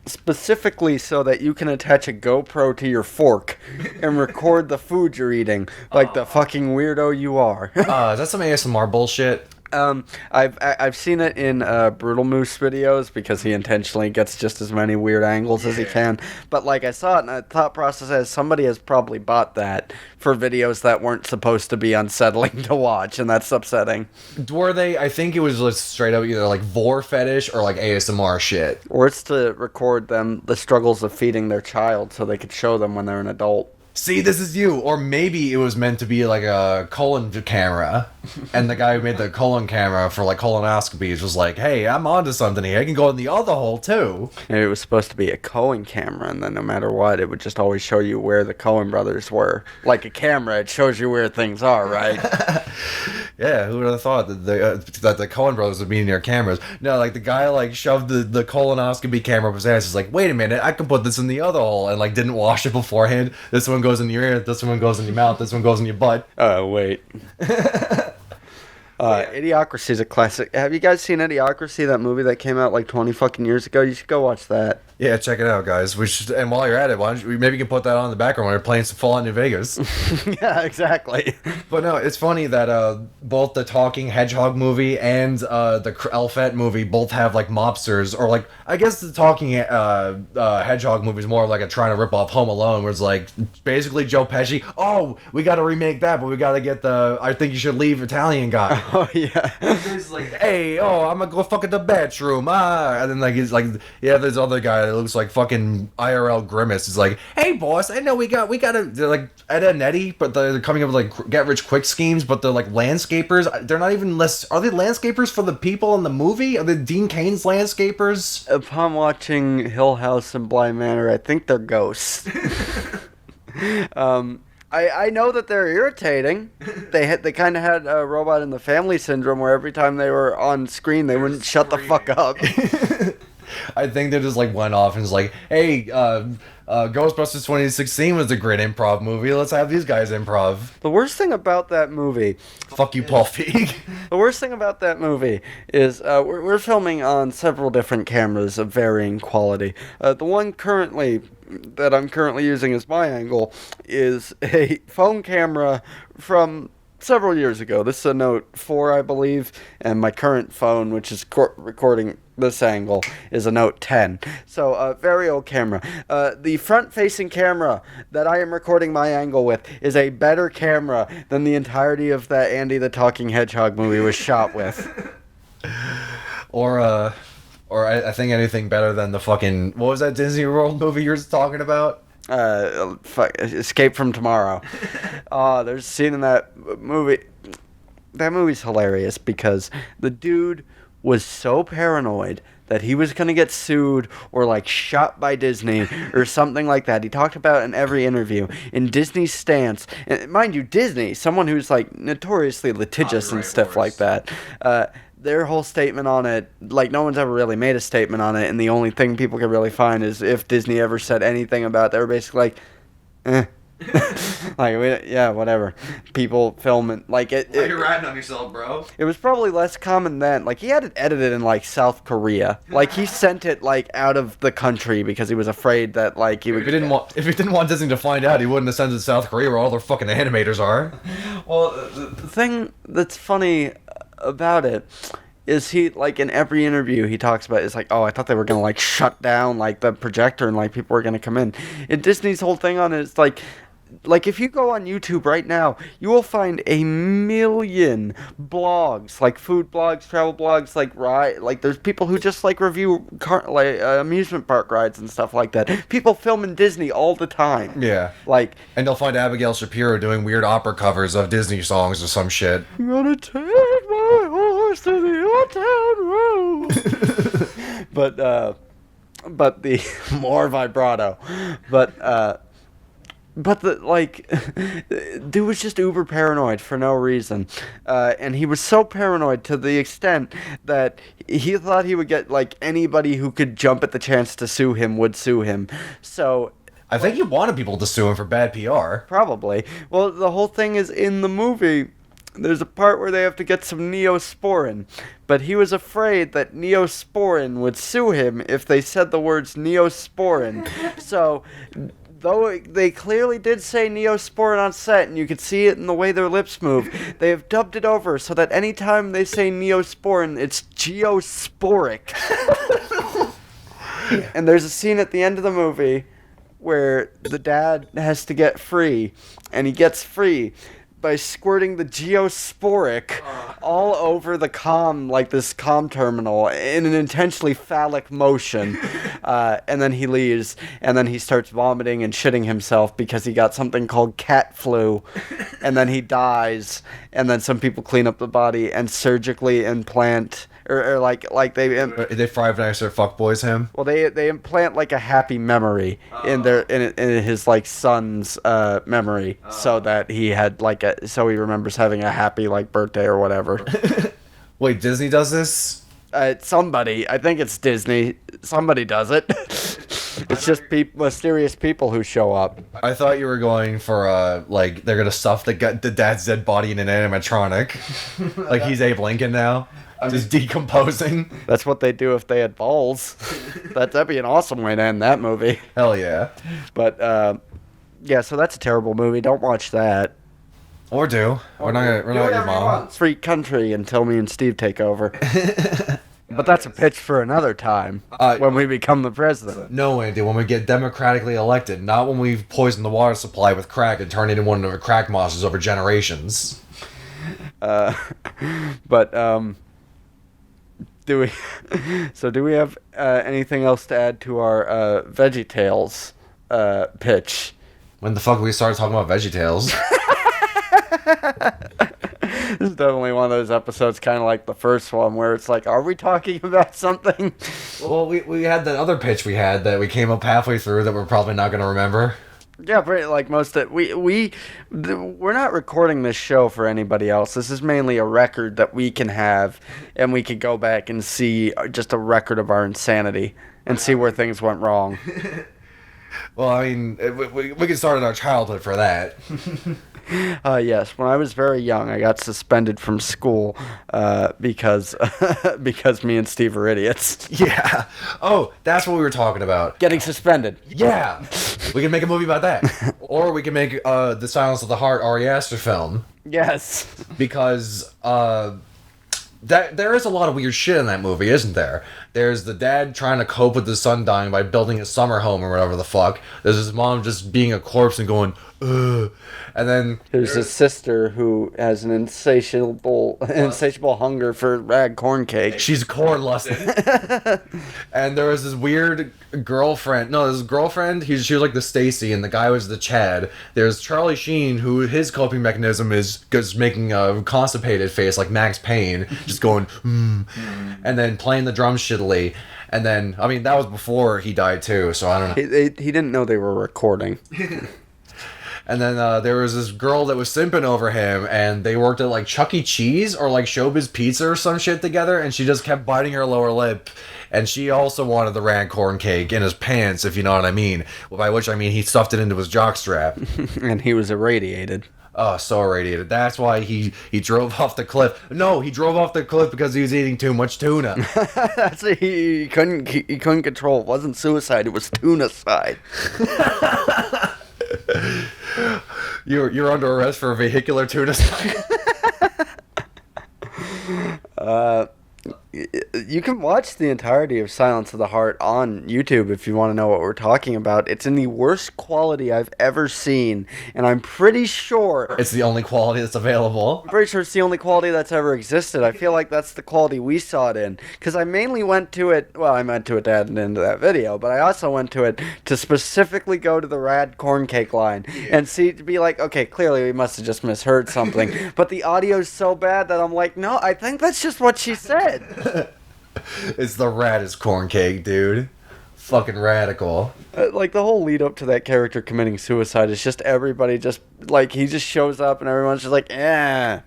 specifically so that you can attach a GoPro to your fork and record the food you're eating like the fucking weirdo you are. Is that some ASMR bullshit? I've seen it in Brutal Moose videos because he intentionally gets just as many weird angles as he can. But like I saw it, and the thought process is somebody has probably bought that for videos that weren't supposed to be unsettling to watch, and that's upsetting. Were they? I think it was just straight up either like vor fetish or like ASMR shit. Or it's to record them the struggles of feeding their child so they could show them when they're an adult. See, this is you. Or maybe it was meant to be like a colon camera, and the guy who made the colon camera for like colonoscopies was like, hey, I'm onto something here. I can go in the other hole too. And it was supposed to be a Coen camera, and then no matter what, it would just always show you where the Coen brothers were. Like a camera, it shows you where things are, right? Yeah, who would have thought that the Coen brothers would be near cameras? No, like the guy like shoved the colonoscopy camera up his ass. He's like, wait a minute, I can put this in the other hole, and like didn't wash it beforehand. This one goes in your ear, this one goes in your mouth, this one goes in your butt. Oh, wait. Idiocracy is a classic. Have you guys seen Idiocracy, that movie that came out like 20 fucking years ago? You should go watch that. Yeah, check it out, guys. And while you're at it, why don't you, maybe you can put that on in the background when you're playing some Fallout New Vegas. Yeah, exactly. But no, it's funny that both the Talking Hedgehog movie and the Elfette movie both have like mobsters, or like I guess the Talking Hedgehog movie is more like a trying to rip off Home Alone, where it's like basically Joe Pesci. Oh, we got to remake that, but we got to get the I think you should leave Italian guy. Oh yeah. He's like, hey, I'm gonna go fuck at the bedroom, and then like he's like, yeah, there's other guy that looks like fucking IRL Grimace. He's like, hey boss, I know we gotta, they're like Ed and Eddie, but they're coming up with like get rich quick schemes, but they're like landscapers. They're not even are they landscapers for the people in the movie? Are they Dean Cain's landscapers? Upon watching Hill House and Bly Manor, I think they're ghosts. I know that they're irritating. They kind of had a Robot in the Family syndrome, where every time they were on screen, they wouldn't shut the fuck up. I think they just like went off and was like, hey, Ghostbusters 2016 was a great improv movie. Let's have these guys improv. The worst thing about that movie... Fuck you, Paul Feig. The worst thing about that movie is we're filming on several different cameras of varying quality. The one that I'm currently using as my angle is a phone camera from several years ago. This is a Note 4, I believe, and my current phone, which is recording this angle, is a Note 10. So, very old camera. The front-facing camera that I am recording my angle with is a better camera than the entirety of that Andy the Talking Hedgehog movie was shot with. Or I think anything better than the fucking... What was that Disney World movie you were talking about? Escape from Tomorrow. There's a scene in that movie. That movie's hilarious because the dude was so paranoid that he was going to get sued or like shot by Disney or something like that. He talked about it in every interview. In Disney's stance, and mind you, Disney, someone who's like notoriously litigious and stuff like that, their whole statement on it, like no one's ever really made a statement on it, and the only thing people can really find is if Disney ever said anything about it, they were basically like, like, yeah, whatever. People filming, like it. You're riding on yourself, bro. It was probably less common then. Like, he had it edited in, like, South Korea. Like, he sent it, like, out of the country because he was afraid that, like, he would... If he didn't want Disney to find out, he wouldn't have sent it to South Korea where all their fucking animators are. Well, the thing that's funny about it is he, like, in every interview he talks about, it's like, oh, I thought they were going to, like, shut down, like, the projector and, like, people were going to come in. And Disney's whole thing on it is, like, if you go on YouTube right now, you will find a million blogs, like food blogs, travel blogs, like there's people who just like review amusement park rides and stuff like that. People film in Disney all the time. Yeah. Like, and they'll find Abigail Shapiro doing weird opera covers of Disney songs or some shit. I'm gonna take my horse to the old town road. But the more vibrato, But dude was just uber paranoid for no reason. And he was so paranoid to the extent that he thought he would get, like, anybody who could jump at the chance to sue him would sue him. So... I think he wanted people to sue him for bad PR. Probably. Well, the whole thing is in the movie... There's a part where they have to get some Neosporin, but he was afraid that Neosporin would sue him if they said the words Neosporin. So... Though they clearly did say Neosporin on set, and you could see it in the way their lips move, they have dubbed it over so that anytime they say Neosporin, it's geosporic. And there's a scene at the end of the movie where the dad has to get free, and he gets free by squirting the geosporic all over the this comm terminal in an intentionally phallic motion. And then he leaves, and then he starts vomiting and shitting himself because he got something called cat flu. And then he dies, and then some people clean up the body and surgically implant... Or they Five Nights at Fuckboys him. Well, they implant like a happy memory in his like son's memory, so that he had so he remembers having a happy like birthday or whatever. Wait, Disney does this? Somebody, I think it's Disney. Somebody does it. It's just mysterious people who show up. I thought you were going for they're gonna stuff the dad's dead body in an animatronic, like he's Abe Lincoln now. Just decomposing. That's what they'd do if they had balls. That'd be an awesome way to end that movie. Hell yeah. But, yeah, so that's a terrible movie. Don't watch that. Or do. We're not your mom. Free country until me and Steve take over. But that's a pitch for another time when we become the president. No, Andy, when we get democratically elected, not when we've poisoned the water supply with crack and turned it into one of the crack monsters over generations. But do we have anything else to add to our VeggieTales pitch? When the fuck we started talking about VeggieTales? This is definitely one of those episodes, kind of like the first one, where it's like, are we talking about something? Well, we had that other pitch we had that we came up halfway through that we're probably not going to remember. Yeah, but like most of we're not recording this show for anybody else. This is mainly a record that we can have, and we can go back and see just a record of our insanity and see where things went wrong. Well, I mean, we can start in our childhood for that. Yes, when I was very young, I got suspended from school because me and Steve are idiots. Yeah. Oh, that's what we were talking about. Getting suspended. Yeah. We can make a movie about that. Or we can make the Silence of the Heart Ari Aster film. Yes. Because there is a lot of weird shit in that movie, isn't there? There's the dad trying to cope with his son dying by building a summer home or whatever the fuck. There's his mom just being a corpse and going, ugh. And then there's a sister who has an insatiable hunger for rag corn cake. She's corn lusted. And there was this weird girlfriend. No, this girlfriend. She was like the Stacy, and the guy was the Chad. There's Charlie Sheen, who his coping mechanism is just making a constipated face like Max Payne, just going, and then playing the drums shittily. And then, I mean, that was before he died too, so I don't know. He didn't know they were recording. And then there was this girl that was simping over him, and they worked at like Chuck E. Cheese or like Showbiz Pizza or some shit together, and she just kept biting her lower lip. And she also wanted the rag corn cake in his pants, if you know what I mean. By which I mean he stuffed it into his jockstrap. And he was irradiated. Oh, so irradiated. That's why he drove off the cliff. No, he drove off the cliff because he was eating too much tuna. That's he couldn't control. It wasn't suicide. It was tuna-cide. You're under arrest for vehicular tuna-cide. You can watch the entirety of Silence of the Heart on YouTube if you want to know what we're talking about. It's in the worst quality I've ever seen, and I'm pretty sure it's the only quality that's available. I'm pretty sure it's the only quality that's ever existed. I feel like that's the quality we saw it in, because I mainly went to it, well, I went to it to add it into that video, but I also went to it to specifically go to the rad corn cake line and see, to be like, okay, clearly we must have just misheard something, but the audio's so bad that I'm like, no, I think that's just what she said. It's the raddest corn cake, dude. Fucking radical. Like, the whole lead up to that character committing suicide is just everybody just, like, he just shows up and everyone's just like, Yeah.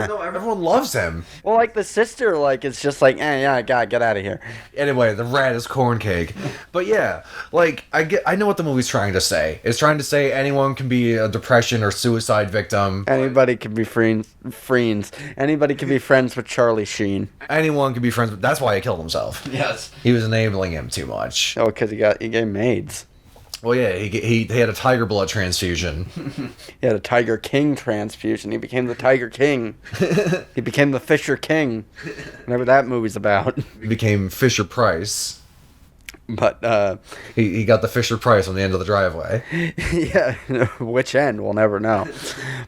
No, everyone loves him. Well, like, the sister, like, it's just like, yeah, God, get out of here. Anyway, the raddest corn cake. But yeah, like, I know what the movie's trying to say. It's trying to say anyone can be a depression or suicide victim. Anybody can be friends. Anybody can be friends with Charlie Sheen. Anyone can be friends with, that's why he killed himself. Yes. He was enabling him too much. Oh, because he gave AIDS. Well, yeah, he had a tiger blood transfusion. He had a Tiger King transfusion. He became the Tiger King. He became the Fisher King. Whatever that movie's about. He became Fisher Price. But he got the Fisher Price on the end of the driveway. Yeah, which end we'll never know.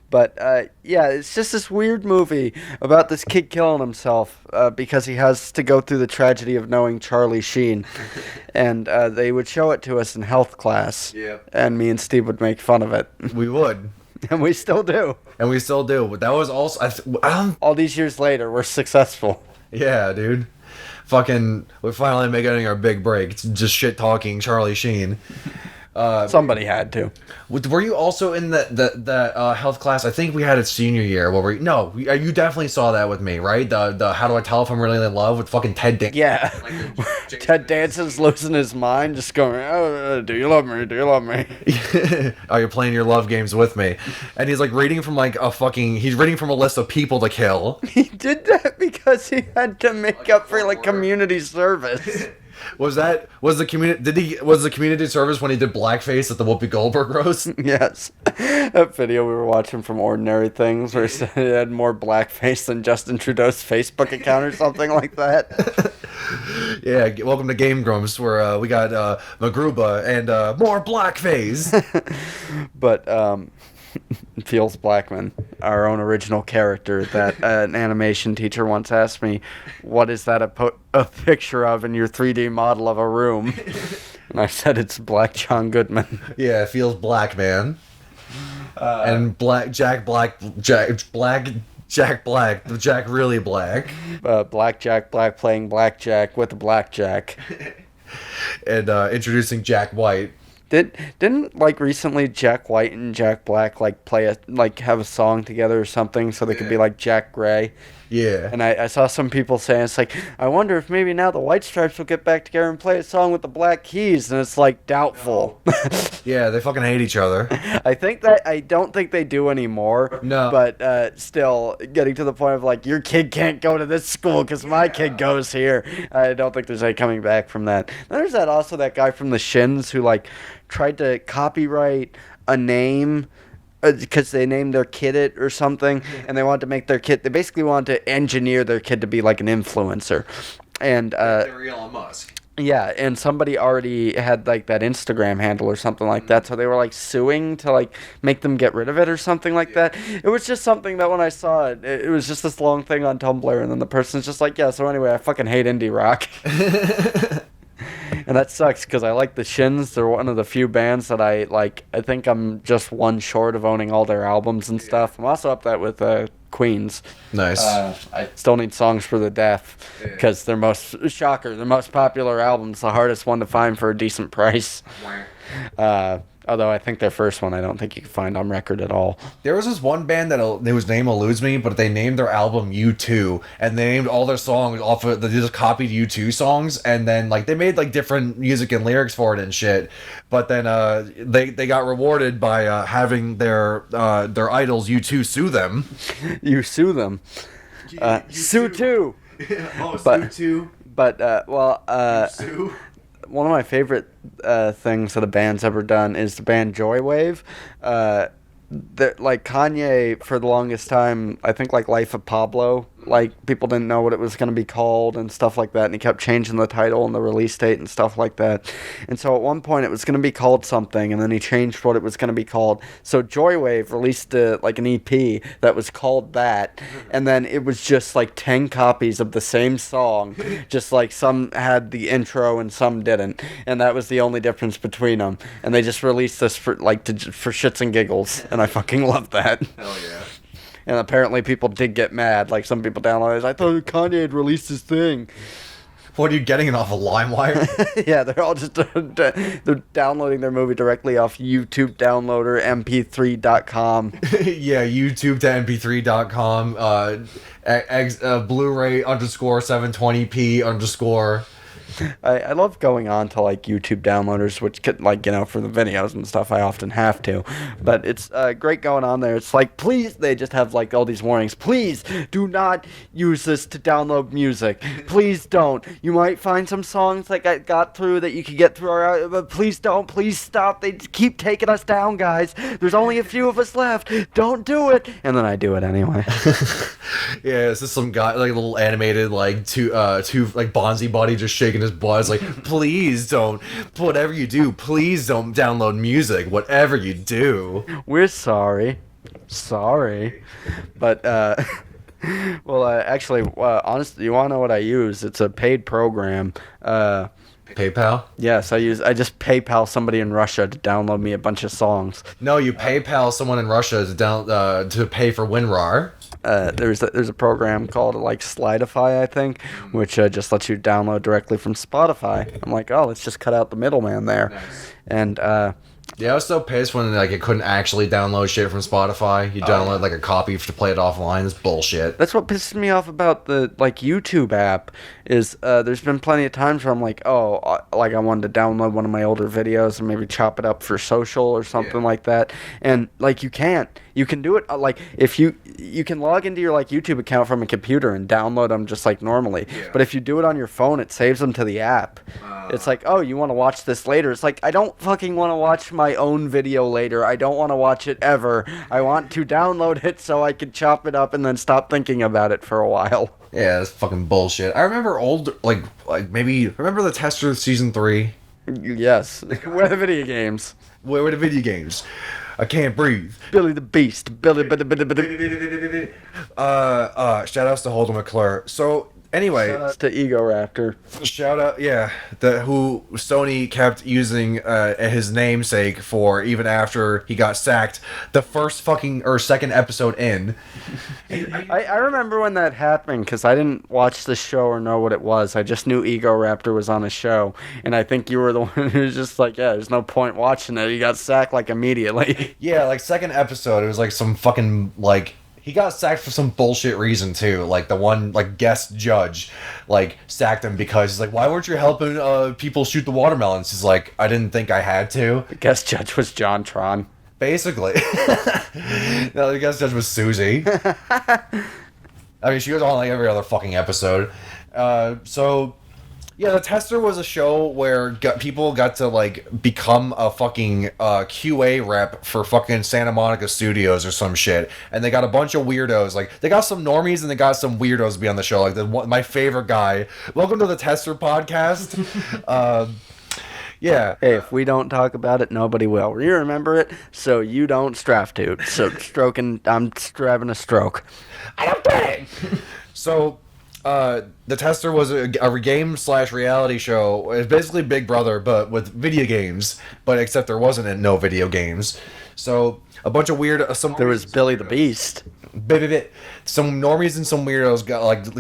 But yeah, it's just this weird movie about this kid killing himself because he has to go through the tragedy of knowing Charlie Sheen, and they would show it to us in health class. Yeah. And me and Steve would make fun of it. We would. And we still do. And we still do. But that was also all these years later, we're successful. Yeah, dude. Fucking, we're finally making our big break. It's just shit talking Charlie Sheen. Somebody had to. Were you also in the health class? I think we had it senior year. Where you definitely saw that with me, right? The how do I tell if I'm really in love with fucking Ted Danson? Yeah. Ted Danson's losing his mind, just going, oh, do you love me? Do you love me? Oh, you're playing your love games with me. And he's like reading from he's reading from a list of people to kill. He did that because he had to make up for community service. Was the community service when he did blackface at the Whoopi Goldberg roast? Yes. That video we were watching from Ordinary Things where he said he had more blackface than Justin Trudeau's Facebook account or something like that. Yeah, welcome to Game Grumps where we got Magruba and more blackface. But Feels Blackman, our own original character that an animation teacher once asked me, what is that a picture of in your 3D model of a room? And I said it's Black John Goodman. Yeah, it feels black, man. And Jack Black, the Jack really black. Black Black playing blackjack with a blackjack. And introducing Jack White. Didn't recently Jack White and Jack Black play have a song together or something so they could be like Jack Gray? Yeah. And I saw some people saying it's I wonder if maybe now the White Stripes will get back together and play a song with the Black Keys, and it's doubtful. Yeah, they fucking hate each other. I don't think they do anymore. No. But still getting to the point of your kid can't go to this school because my kid goes here. I don't think there's any coming back from that. Then there's that guy from the Shins who tried to copyright a name because they named their kid it or something, and they wanted to make their kid. They basically wanted to engineer their kid to be an influencer, and they're Elon Musk. Yeah, and somebody already had that Instagram handle or something like that, so they were suing to make them get rid of it or something like that. It was just something that when I saw it, it was just this long thing on Tumblr, and then the person's just yeah. So anyway, I fucking hate indie rock. And that sucks because I like the Shins. They're one of the few bands that I like. I think I'm just one short of owning all their albums and stuff. I'm also up that with Queens. Nice. I still need Songs for the Deaf because their most popular album's the hardest one to find for a decent price. Although I think their first one I don't think you can find on record at all. There was this one band whose name eludes me, but they named their album U2, and they named all their songs off of, they just copied U2 songs, and then they made different music and lyrics for it and shit. But then they got rewarded by having their idols U2 sue them. You sue them. Sue too. Sue too. But Sue. One of my favorite things that a band's ever done is the band Joywave. Kanye, for the longest time, I think Life of Pablo, people didn't know what it was going to be called and stuff like that, and he kept changing the title and the release date and stuff like that. And so at one point it was going to be called something, and then he changed what it was going to be called. So Joywave released an EP that was called that, and then it was just 10 copies of the same song, just some had the intro and some didn't, and that was the only difference between them. And they just released this for shits and giggles, and I fucking love that. Hell yeah. And apparently people did get mad. Some people downloaded it. I thought Kanye had released his thing. What, are you getting it off of LimeWire? Yeah, they're all just they're downloading their movie directly off YouTube downloader, mp3.com. Yeah, YouTube to mp3.com. Blu-ray _720p_. I love going on to YouTube downloaders, which could for the videos and stuff I often have to, but it's great going on there. It's please, they just have all these warnings. Please do not use this to download music. Please don't. You might find some songs that got through that you could get through, but please don't. Please stop. They keep taking us down, guys. There's only a few of us left. Don't do it. And then I do it anyway. Yeah, it's just some guy, a little animated, two Bonzi buddy just shaking his butt. It's please don't, whatever you do, please don't download music, whatever you do. We're sorry. But, actually, honestly, you want to know what I use? It's a paid program. PayPal? Yes, I just PayPal somebody in Russia to download me a bunch of songs. No, you PayPal someone in Russia to pay for WinRAR. there's a program called like Slidify, I think, which just lets you download directly from Spotify. I'm like, oh, let's just cut out the middleman there. Nice. And Yeah, I was so pissed when like it couldn't actually download shit from Spotify. You download like a copy to play it offline. It's bullshit. that's what pisses me off about the like YouTube app is there's been plenty of times where I'm like, oh, like I wanted to download one of my older videos and maybe chop it up for social or something like that, and like you can't. You can do it like if you can log into your like YouTube account from a computer and download them just like normally. Yeah. But if you do it on your phone, it saves them to the app. It's like, oh, you want to watch this later? It's like I don't fucking want to watch my own video later. I don't want to watch it ever. I want to download it so I can chop it up and then stop thinking about it for a while. Yeah, that's fucking bullshit. I remember like maybe remember the Tester season 3. Yes, where are the video games? Where were the video games? I can't breathe. Billy the Beast. Billy. Shout outs to Holden McClure. So anyway, That's to Ego Raptor. shout out, yeah, who Sony kept using his namesake for even after he got sacked. The first fucking or second episode in. I remember when that happened because I didn't watch the show or know what it was. I just knew Ego Raptor was on a show, and I think you were the one who was just like, yeah, there's no point watching it. He got sacked like immediately. Yeah, like second episode, it was like some fucking like. He got sacked for some bullshit reason too. Like the one like guest judge, like sacked him because he's like, "Why weren't you helping people shoot the watermelons?" He's like, "I didn't think I had to." The guest judge was John Tron. Basically, no, the guest judge was Susie. I mean, she was on like every other fucking episode. So. Yeah, The Tester was a show where people got to, like, become a fucking QA rep for fucking Santa Monica Studios or some shit. And they got a bunch of weirdos. Like, they got some normies and they got some weirdos to be on the show. Like, my favorite guy. Welcome to The Tester podcast. Yeah. Hey, if we don't talk about it, nobody will. You remember it, so you don't straff to. So I'm having a stroke. I don't get it. So... The Tester was a game/reality show. It's basically Big Brother, but with video games. But except there wasn't no video games. So a bunch of weird. There was Billy the Beast. Some normies and some weirdos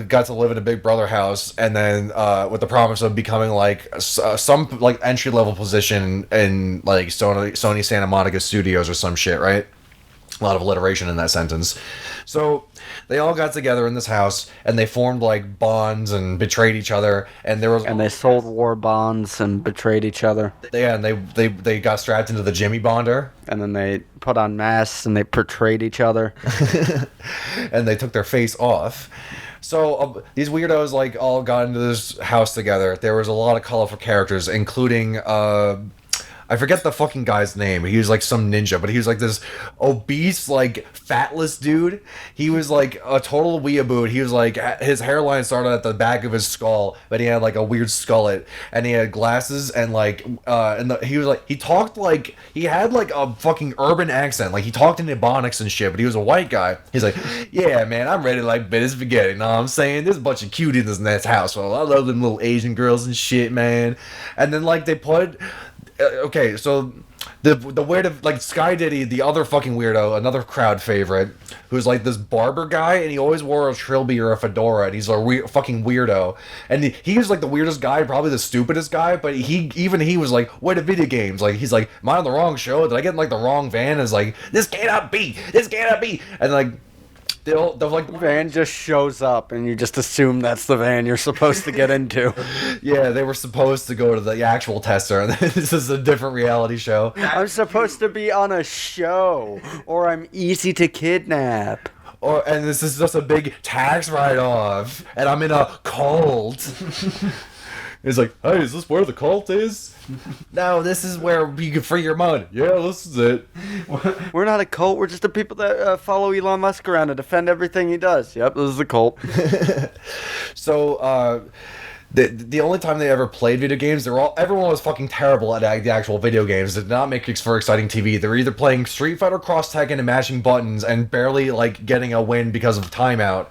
got to live in a Big Brother house, and then with the promise of becoming like some like entry level position in like Sony Santa Monica Studios or some shit, right? A lot of alliteration in that sentence. So they all got together in this house and they formed like bonds and betrayed each other. And they sold war bonds and betrayed each other. Yeah, and they got strapped into the Jimmy Bonder. And then they put on masks and they portrayed each other. And they took their face off. So these weirdos like all got into this house together. There was a lot of colorful characters, including I forget the fucking guy's name. He was like some ninja, but he was like this obese, like fatless dude. He was like a total weeaboo. He was like, his hairline started at the back of his skull, but he had like a weird skullet, and he had glasses, and like, he was like, he talked like, he had like a fucking urban accent. Like he talked in Ebonics and shit, but he was a white guy. He's like, yeah, man, I'm ready to like bit his spaghetti. Know what I'm saying? There's a bunch of cuties in this house. So I love them little Asian girls and shit, man. And then like they put... okay, so the weird of like Sky Diddy, the other fucking weirdo, another crowd favorite, who's like this barber guy, and he always wore a trilby or a fedora, and he's a fucking weirdo, and he was like the weirdest guy, probably the stupidest guy, but he was like, what are video games? Like he's like, am I on the wrong show? Did I get in like the wrong van? And it's like, this cannot be, and like. They'll like the van just shows up and you just assume that's the van you're supposed to get into. Yeah, they were supposed to go to the actual Tester, and this is a different reality show. I'm supposed to be on a show, or I'm easy to kidnap. And this is just a big tax write-off, and I'm in a cult. It's like, hey, is this where the cult is? No, this is where you can free your money. Yeah, this is it. We're not a cult. We're just the people that follow Elon Musk around and defend everything he does. Yep, this is a cult. So, the only time they ever played video games, everyone was fucking terrible at the actual video games. They did not make for exciting TV. They were either playing Street Fighter Cross Tekken and mashing buttons and barely like getting a win because of timeout.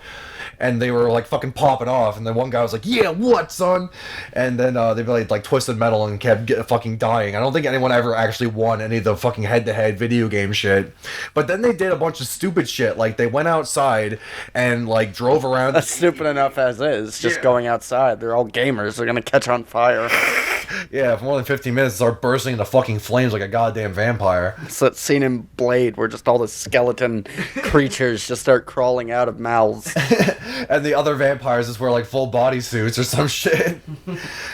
and they were like fucking popping off, and then one guy was like, "Yeah, what, son?" And then they played like Twisted Metal and kept fucking dying. I don't think anyone ever actually won any of the fucking head-to-head video game shit. But then they did a bunch of stupid shit, like they went outside and like drove around. That's stupid enough as is. Just going outside. They're all gamers. They're gonna catch on fire. Yeah, for more than 15 minutes, start bursting into fucking flames like a goddamn vampire. It's that scene in Blade where just all the skeleton creatures just start crawling out of mouths. And the other vampires just wear like full bodysuits or some shit.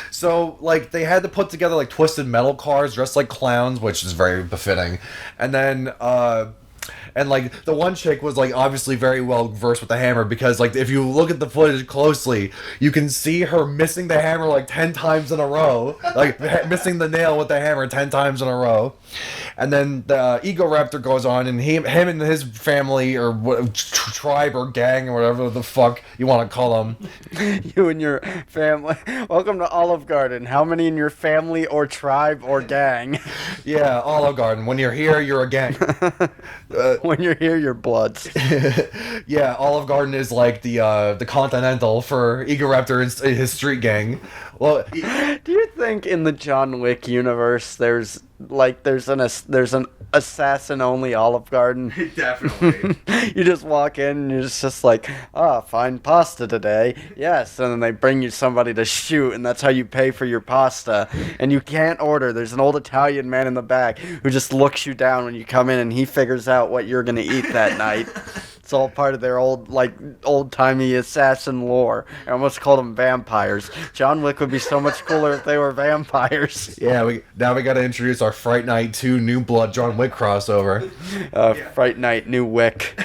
So like they had to put together like Twisted Metal cars dressed like clowns, which is very befitting. And then and like the one chick was like obviously very well versed with the hammer, because like if you look at the footage closely, you can see her missing the hammer like 10 times in a row, like missing the nail with the hammer 10 times in a row. And then the Ego Raptor goes on, and him and his family or tribe or gang or whatever the fuck you want to call them. You and your family. Welcome to Olive Garden. How many in your family or tribe or gang? Yeah, Olive Garden. When you're here, you're a gang. When you're here, you're Bloods. Yeah, Olive Garden is like the Continental for Ego Raptor and his street gang. Well, do you think in the John Wick universe there's an assassin only Olive Garden? Definitely. You just walk in and you're just like, fine pasta today. Yes, and then they bring you somebody to shoot, and that's how you pay for your pasta. And you can't order. There's an old Italian man in the back who just looks you down when you come in, and he figures out what you're gonna eat that night. It's all part of their old-timey assassin lore. I almost called them vampires. John Wick would be so much cooler if they were vampires. Yeah, we got to introduce our Fright Night 2 New Blood John Wick crossover. Fright Night, New Wick.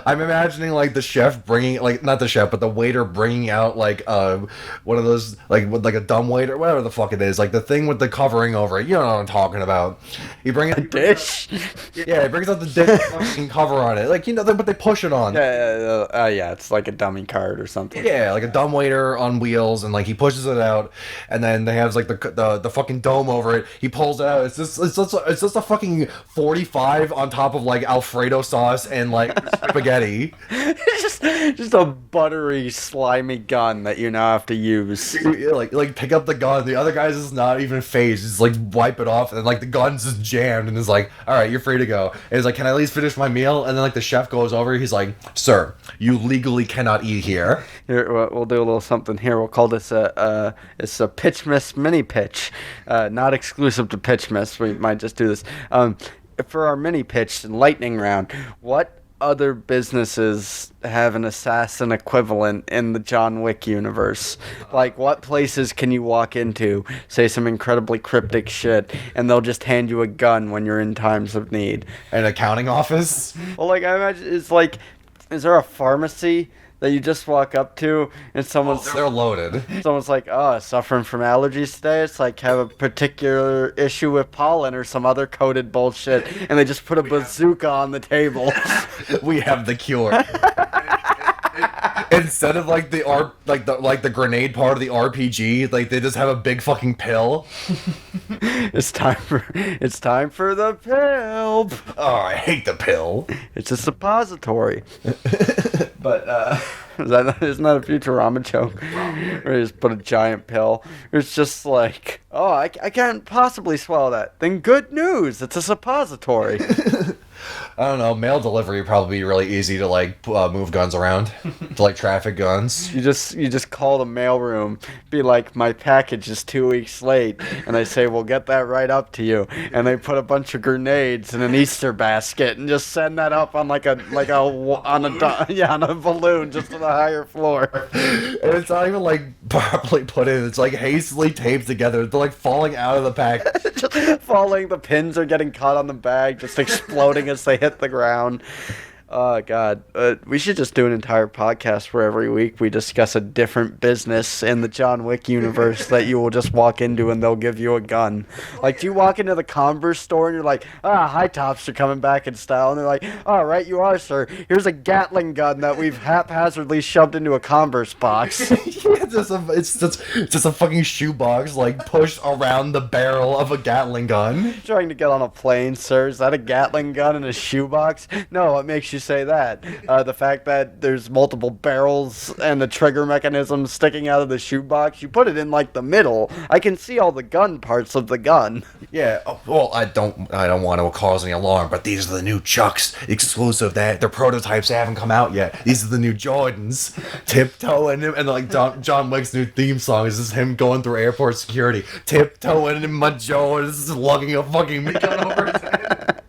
I'm imagining like the chef bringing, like, not the chef, but the waiter bringing out like one of those like a dumb waiter, whatever the fuck it is, like the thing with the covering over it. You know what I'm talking about? He brings a dish. Yeah, he brings out the dish fucking cover on it, like, you know, but they push it on. Yeah, it's like a dummy card or something. Yeah, like a dumb waiter on wheels, and like he pushes it out, and then they have like the fucking dome over it. He pulls it out. It's just a fucking 45 on top of like Alfredo sauce and like spaghetti. It's just a buttery, slimy gun that you now have to use. Like pick up the gun. The other guy's just not even phased. Just like wipe it off, and like the gun's just jammed, and is like, all right, you're free to go. And he's like, can I at least finish my meal? And then like the chef goes over. He's like, sir, you legally cannot eat here. Here, we'll do a little something here. We'll call this a Pitchmas mini pitch, not exclusive to Pitchmas. We might just do this. For our mini pitch and lightning round, what other businesses have an assassin equivalent in the John Wick universe? Like, what places can you walk into, say some incredibly cryptic shit, and they'll just hand you a gun when you're in times of need? An accounting office? Well, like, I imagine it's like, is there a pharmacy that you just walk up to and they're loaded. Someone's like, suffering from allergies today? It's like, have a particular issue with pollen or some other coded bullshit, and they just put a bazooka on the table. We have the cure. Instead of like the grenade part of the RPG, like they just have a big fucking pill. It's time for the pill. Oh, I hate the pill. It's a suppository. But isn't that a Futurama joke? Where they just put a giant pill. It's just like, I can't possibly swallow that. Then good news, it's a suppository. I don't know, mail delivery would probably be really easy to like move guns around, to like traffic guns. You just call the mailroom, be like, my package is 2 weeks late, and they say, we'll get that right up to you, and they put a bunch of grenades in an Easter basket and just send that up on on a balloon just to the higher floor. And it's not even like properly put in; it's like hastily taped together. They're like falling out of the pack. Just falling. The pins are getting caught on the bag, just exploding as they hit the ground. Oh, God. We should just do an entire podcast where every week we discuss a different business in the John Wick universe that you will just walk into and they'll give you a gun. Like, do you walk into the Converse store and you're like, high tops are coming back in style. And they're like, all right, you are, sir. Here's a Gatling gun that we've haphazardly shoved into a Converse box. Yeah, it's just a fucking shoebox like pushed around the barrel of a Gatling gun. Trying to get on a plane, sir. Is that a Gatling gun in a shoebox? No, what makes you say that? The fact that there's multiple barrels and the trigger mechanism sticking out of the shoebox. You put it in like the middle. I can see all the gun parts of the gun. Yeah. Well, I don't want to cause any alarm, but these are the new Chucks, exclusive. That their prototypes haven't come out yet. These are the new Jordans. Tiptoeing and like John Wick's new theme song is just him going through airport security, tiptoeing in my Jordans, lugging a fucking gun over his head.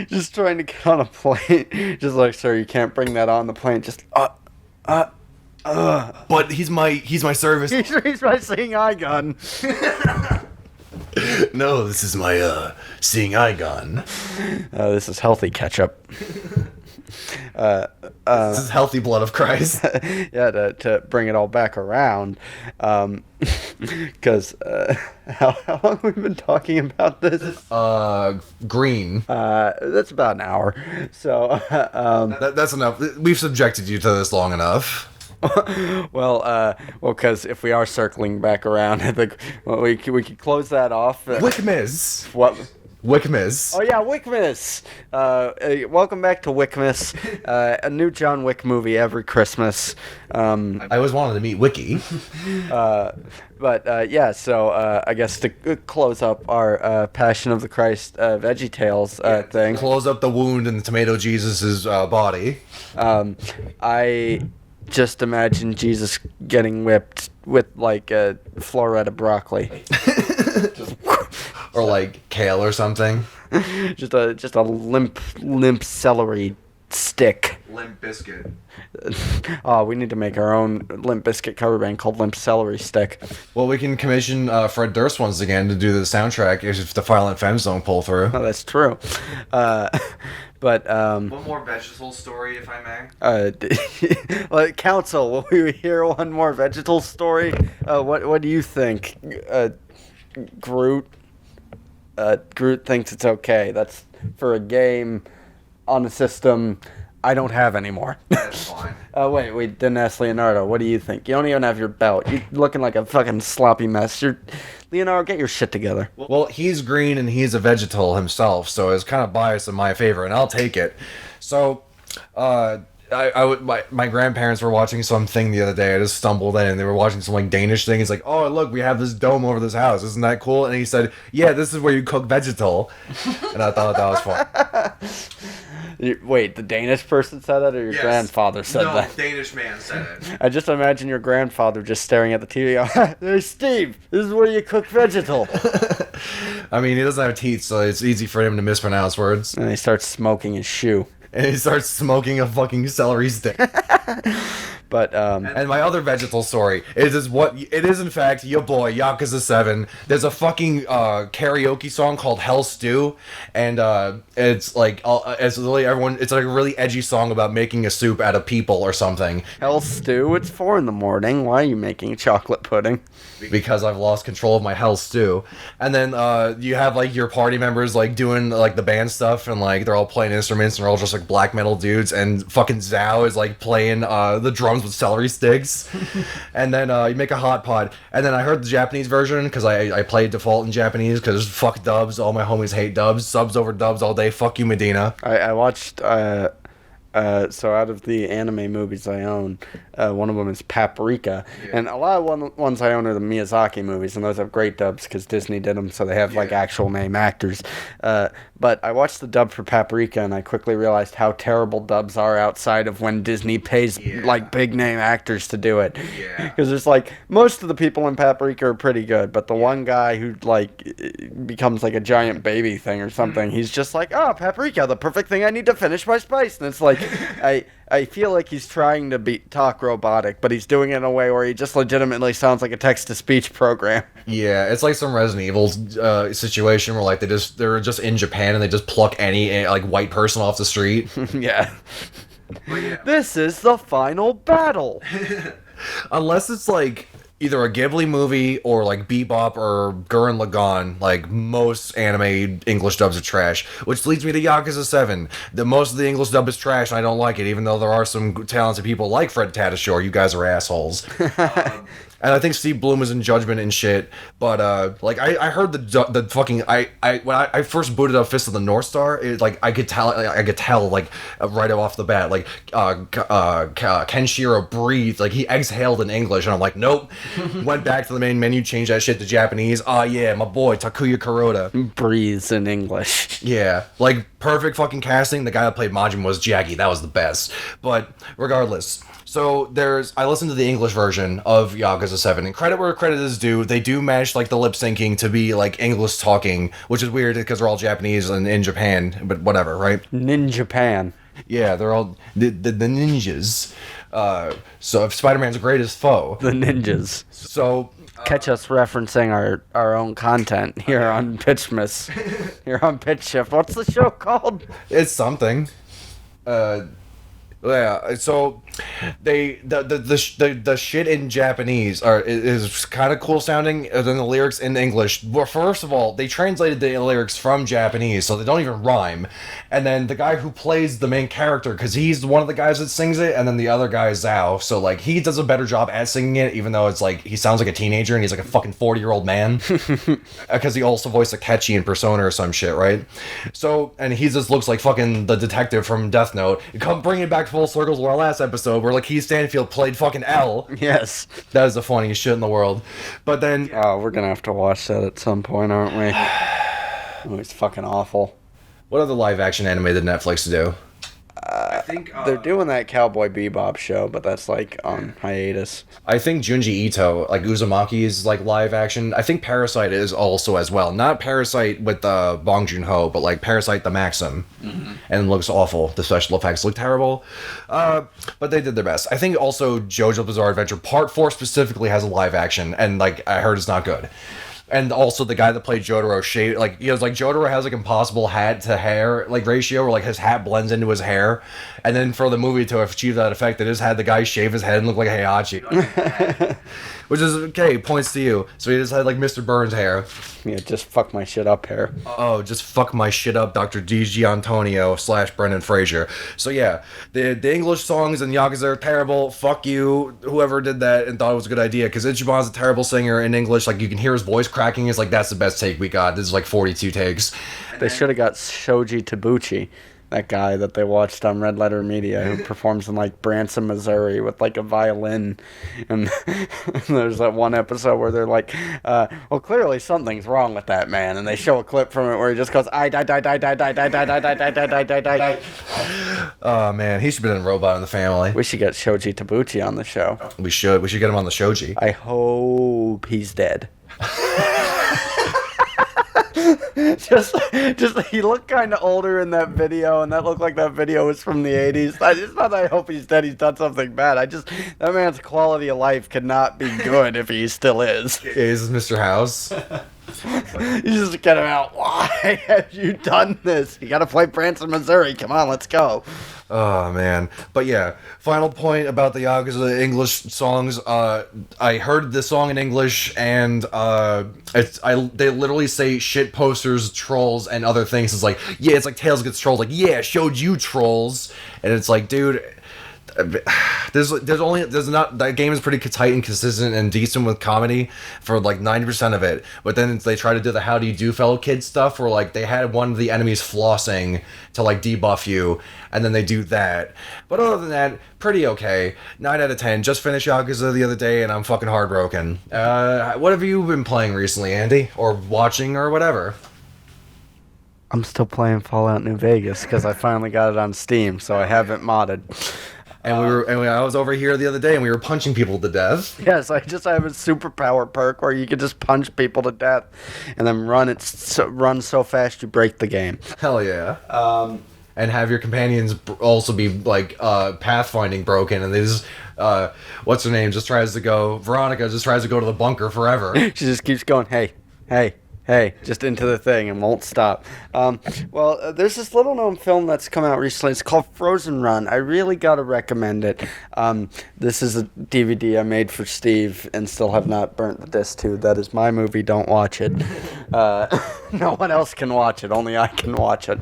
Just trying to get on a plane. Just like, sir, you can't bring that on the plane. Just But he's my service. He's my seeing eye gun. No, this is my seeing eye gun. This is healthy ketchup. This is healthy blood of Christ. Yeah, to bring it all back around, because how long have we been talking about this? Green. That's about an hour. So That's enough. We've subjected you to this long enough. well, because if we are circling back around, I think we could close that off. Wickmas. What? Wickmas. Oh yeah, Wickmas. Welcome back to Wickmas. A new John Wick movie every Christmas. I always wanted to meet Wiki. But yeah, so I guess to close up our Passion of the Christ VeggieTales thing. Close up the wound in the Tomato Jesus' body. I just imagine Jesus getting whipped with like a floret of broccoli. Or like kale or something. just a limp celery stick. Limp biscuit. Oh, we need to make our own Limp Bizkit cover band called Limp Celery Stick. Well, we can commission Fred Durst once again to do the soundtrack if the Violent Femmes don't pull through. Oh, that's true. But one more vegetable story, if I may. Like, Council, will we hear one more vegetable story? What do you think, Groot? Groot thinks it's okay. That's for a game on a system I don't have anymore. That's fine. Wait, we didn't ask Leonardo. What do you think? You don't even have your belt. You're looking like a fucking sloppy mess. Leonardo, get your shit together. Well, he's green and he's a vegetal himself, so it's kind of biased in my favor, and I'll take it. So, my grandparents were watching something the other day. I just stumbled in, and they were watching some like Danish thing. He's like, "Oh, look, we have this dome over this house. Isn't that cool?" And he said, "Yeah, this is where you cook vegetal." And I thought that was fun. Wait, the Danish person said that, or your grandfather said that? No, Danish man said it. I just imagine your grandfather just staring at the TV. Hey, Steve, this is where you cook vegetal. I mean, he doesn't have teeth, so it's easy for him to mispronounce words. And he starts smoking his shoe. And he starts smoking a fucking celery stick. But and my other vegetal story is what it is. In fact, your boy Yakuza 7. There's a fucking karaoke song called Hell Stew, and it's like it's really everyone. It's like a really edgy song about making a soup out of people or something. Hell Stew. It's 4 in the morning. Why are you making chocolate pudding? Because I've lost control of my Hell Stew. And then you have like your party members like doing like the band stuff, and like they're all playing instruments, and they're all just like black metal dudes, and fucking Zhao is like playing the drums with celery sticks. And then you make a hot pot. And then I heard the Japanese version because I played default in Japanese because fuck dubs. All my homies hate dubs. Subs over dubs all day. Fuck you, Medina. I watched so out of the anime movies I own, one of them is Paprika, and a lot of ones I own are the Miyazaki movies, and those have great dubs because Disney did them, so they have like actual name actors. But I watched the dub for Paprika, and I quickly realized how terrible dubs are outside of when Disney pays like big name actors to do it. Because it's like most of the people in Paprika are pretty good, but the one guy who like becomes like a giant baby thing or something, he's just like, oh, Paprika, the perfect thing I need to finish my spice, and it's like. I feel like he's trying to talk robotic, but he's doing it in a way where he just legitimately sounds like a text-to-speech program. Yeah, it's like some Resident Evil situation where like they're just in Japan and they just pluck any like white person off the street. Yeah. This is the final battle. Unless it's like either a Ghibli movie or like Bebop or Gurren Lagann, like most anime English dubs are trash. Which leads me to Yakuza 7. Most of the English dub is trash, and I don't like it, even though there are some talented people like Fred Tatasciore. You guys are assholes. And I think Steve Bloom is in Judgment and shit. But like I heard the fucking when I first booted up Fist of the North Star, it, like I could tell like right off the bat, like Kenshiro breathed, like he exhaled in English, and I'm like, nope. Went back to the main menu, changed that shit to Japanese. Oh yeah, my boy Takuya Kuroda Breathes in English. Yeah, like perfect fucking casting. The guy that played Majin was Jaggy. That was the best. But regardless. So I listened to the English version of Yakuza 7, and credit where credit is due, they do manage like the lip syncing to be like English talking, which is weird because they're all Japanese and in Japan, but whatever, right? Ninjapan. Yeah, they're all the ninjas. So if Spider-Man's greatest foe. The ninjas. So catch us referencing our own content here on Pitchmas. Here on Pitch Shift. What's the show called? It's something. Yeah, so the shit in Japanese is kind of cool sounding than the lyrics in English. Well, first of all, they translated the lyrics from Japanese, so they don't even rhyme. And then the guy who plays the main character, because he's one of the guys that sings it, and then the other guy is Zhao, so like he does a better job at singing it, even though it's like he sounds like a teenager and he's like a fucking 40-year-old man, because he also voiced Akechi in Persona or some shit, right? So, and he just looks like fucking the detective from Death Note. Come bring it back full circles to our last episode where Lakeith Stanfield played fucking L. Yes. That is the funniest shit in the world. But then oh, we're gonna have to watch that at some point, aren't we? Oh, it's fucking awful. What other live action anime did Netflix do? I think they're doing that Cowboy Bebop show, but that's like on hiatus. I think Junji Ito, like Uzumaki, is like live action. I think Parasite is also as well. Not Parasite with Bong Joon-ho, but like Parasite the Maxim. Mm-hmm. And it looks awful. The special effects look terrible. But they did their best. I think also JoJo's Bizarre Adventure Part 4 specifically has a live action, and like I heard it's not good. And also the guy that played Jotaro shaved, like, you know, like Jotaro has like impossible hat to hair like ratio where like his hat blends into his hair, and then for the movie to achieve that effect, they just had the guy shave his head and look like Heihachi. Which is okay, points to you. So he just had like Mr. Burns hair. Yeah, just fuck my shit up hair. Oh, just fuck my shit up, Dr. D.G. Antonio / Brendan Fraser. So yeah, the English songs in Yakuza are terrible. Fuck you, whoever did that and thought it was a good idea, because Ichiban's a terrible singer in English. Like, you can hear his voice cracking. It's like, that's the best take we got. This is like 42 takes. They should have got Shoji Tabuchi, that guy that they watched on Red Letter Media, who performs in like Branson, Missouri with like a violin. And there's that one episode where they're like, well, clearly something's wrong with that man. And they show a clip from it where he just goes, I die. Oh man, he should have been in Robot in the Family. We should get Shoji Tabuchi on the show. We should get him on the Shoji. I hope he's dead. just he looked kind of older in that video, and that looked like that video was from the 80s. It's not that I hope he's dead, he's done something bad. That man's quality of life could not be good if he still is. Is Mr. House? You just get him out. Why have you done this? You gotta play Branson, Missouri. Come on, let's go. Oh man, but yeah. Final point about the Yakuza English songs. I heard the song in English, and they literally say shit posters, trolls, and other things. It's like, yeah, it's like Tails gets trolled. Like, yeah, showed you trolls, and it's like, dude. That game is pretty tight and consistent and decent with comedy for like 90% of it, but then they try to do the how do you do fellow kids stuff where like they had one of the enemies flossing to like debuff you, and then they do that. But other than that, pretty okay. 9 out of 10. Just finished Yakuza the other day and I'm fucking heartbroken. What have you been playing recently, Andy, or watching or whatever? I'm still playing Fallout New Vegas because I finally got it on Steam, so I have it modded. And I was over here the other day and we were punching people to death. Yes, I just have a superpower perk where you can just punch people to death and then run so fast you break the game. Hell yeah. And have your companions also be like pathfinding broken, and they just what's her name Veronica just tries to go to the bunker forever. She just keeps going, hey, Hey, just into the thing and won't stop. There's this little known film that's come out recently. It's called Frozen Run. I really gotta recommend it. This is a DVD I made for Steve and still have not burnt the disc to. That is my movie. Don't watch it. No one else can watch it. Only I can watch it.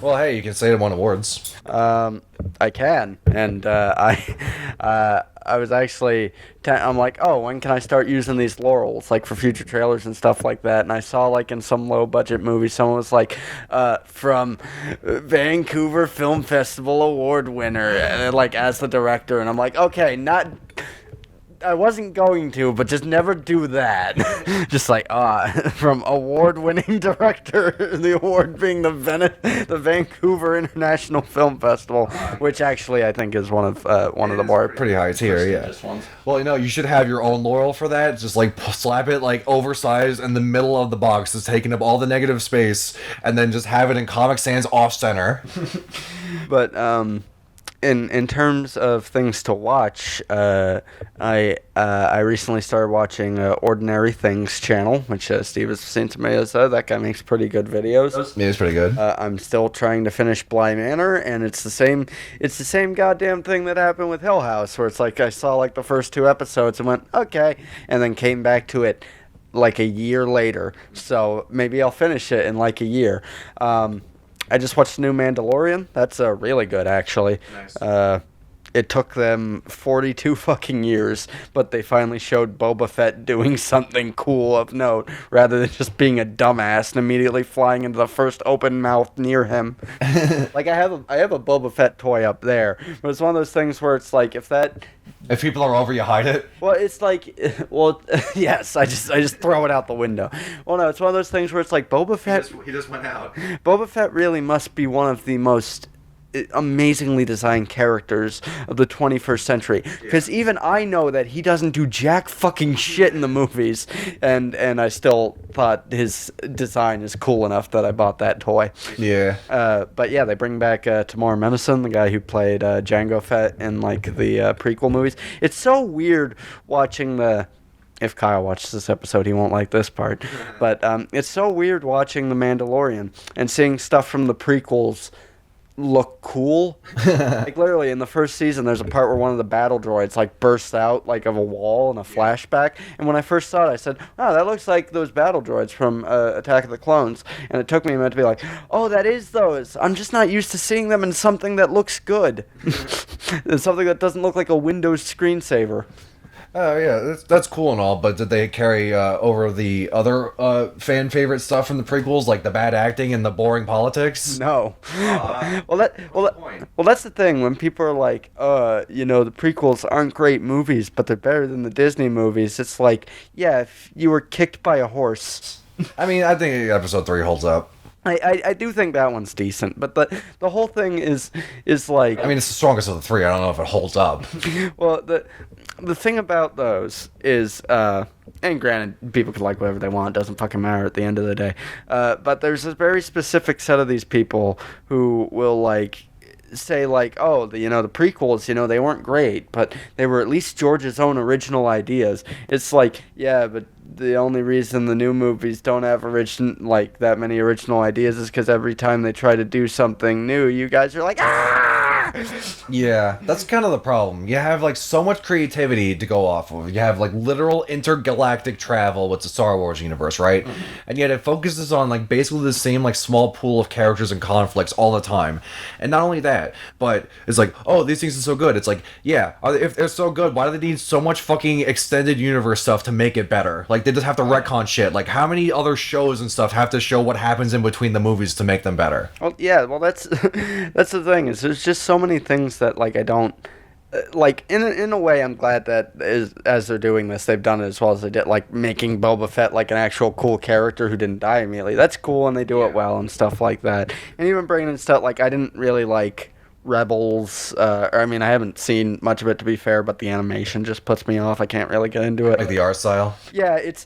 Well, hey, you can say it won awards. I can, and I was actually, I'm like, oh, when can I start using these laurels, like for future trailers and stuff like that? And I saw, like, in some low-budget movie, someone was like, from Vancouver Film Festival award winner, and, like, as the director, and I'm like, okay, I wasn't going to, but just never do that. Just like, from award-winning director, the award being the Vancouver International Film Festival, which actually I think is one of the more pretty high tier, yeah. Ones. Well, you should have your own laurel for that. Just like slap it like oversized in the middle of the box, that's taking up all the negative space, and then just have it in Comic Sans off center. But in terms of things to watch, I recently started watching Ordinary Things channel, which Steve has seen some videos of. That guy makes pretty good videos. Yeah, it's pretty good. I'm still trying to finish Bly Manor, and it's the same goddamn thing that happened with Hill House, where it's like I saw like the first 2 episodes and went okay, and then came back to it like a year later. So maybe I'll finish it in like a year. I just watched the new Mandalorian. That's really good, actually. Nice. It took them 42 fucking years, but they finally showed Boba Fett doing something cool of note, rather than just being a dumbass and immediately flying into the first open mouth near him. Like, I have a Boba Fett toy up there, but it's one of those things where it's like, if people are over, you hide it. Well, it's like, yes, I just throw it out the window. Well, no, it's one of those things where it's like Boba Fett. He just went out. Boba Fett really must be one of the most amazingly designed characters of the 21st century, because even I know that he doesn't do jack fucking shit in the movies, and I still thought his design is cool enough that I bought that toy. Yeah. But yeah, they bring back Tamora Menacin, the guy who played Jango Fett in like the prequel movies. It's so weird watching if Kyle watches this episode, he won't like this part. But it's so weird watching The Mandalorian and seeing stuff from the prequels look cool. Like, literally in the first season there's a part where one of the battle droids like bursts out like of a wall in a flashback, and when I first saw it I said, oh, that looks like those battle droids from Attack of the Clones, and it took me a minute to be like, oh, that is those. I'm just not used to seeing them in something that looks good. And something that doesn't look like a Windows screensaver. Oh, yeah, that's cool and all, but did they carry over the other fan favorite stuff from the prequels, like the bad acting and the boring politics? No. That's the thing. When people are like, the prequels aren't great movies, but they're better than the Disney movies, it's like, yeah, if you were kicked by a horse. I mean, I think episode 3 holds up. I do think that one's decent, but the whole thing is like... I mean, it's the strongest of the 3. I don't know if it holds up. Well, the thing about those is, and granted, people can like whatever they want, it doesn't fucking matter at the end of the day, but there's a very specific set of these people who will, like, say, like, oh, the prequels, they weren't great, but they were at least George's own original ideas. It's like, yeah, but the only reason the new movies don't have that many original ideas is because every time they try to do something new, you guys are like, ah! Yeah, that's kind of the problem. You have like so much creativity to go off of. You have like literal intergalactic travel with the Star Wars universe, right? Mm-hmm. And yet it focuses on like basically the same like small pool of characters and conflicts all the time. And not only that, but it's like, oh, these things are so good. It's like, yeah, if they're so good, why do they need so much fucking extended universe stuff to make it better? Like, they just have to retcon shit. Like, how many other shows and stuff have to show what happens in between the movies to make them better? Well, yeah, that's the thing, is there's just so many things that, like, I don't... Like, in a way, I'm glad that as they're doing this, they've done it as well as they did, like, making Boba Fett, like, an actual cool character who didn't die immediately. That's cool, and they do it well and stuff like that. And even bringing in stuff, like, I didn't really like Rebels. I mean, I haven't seen much of it, to be fair, but the animation just puts me off. I can't really get into it. Like the art style. Yeah, it's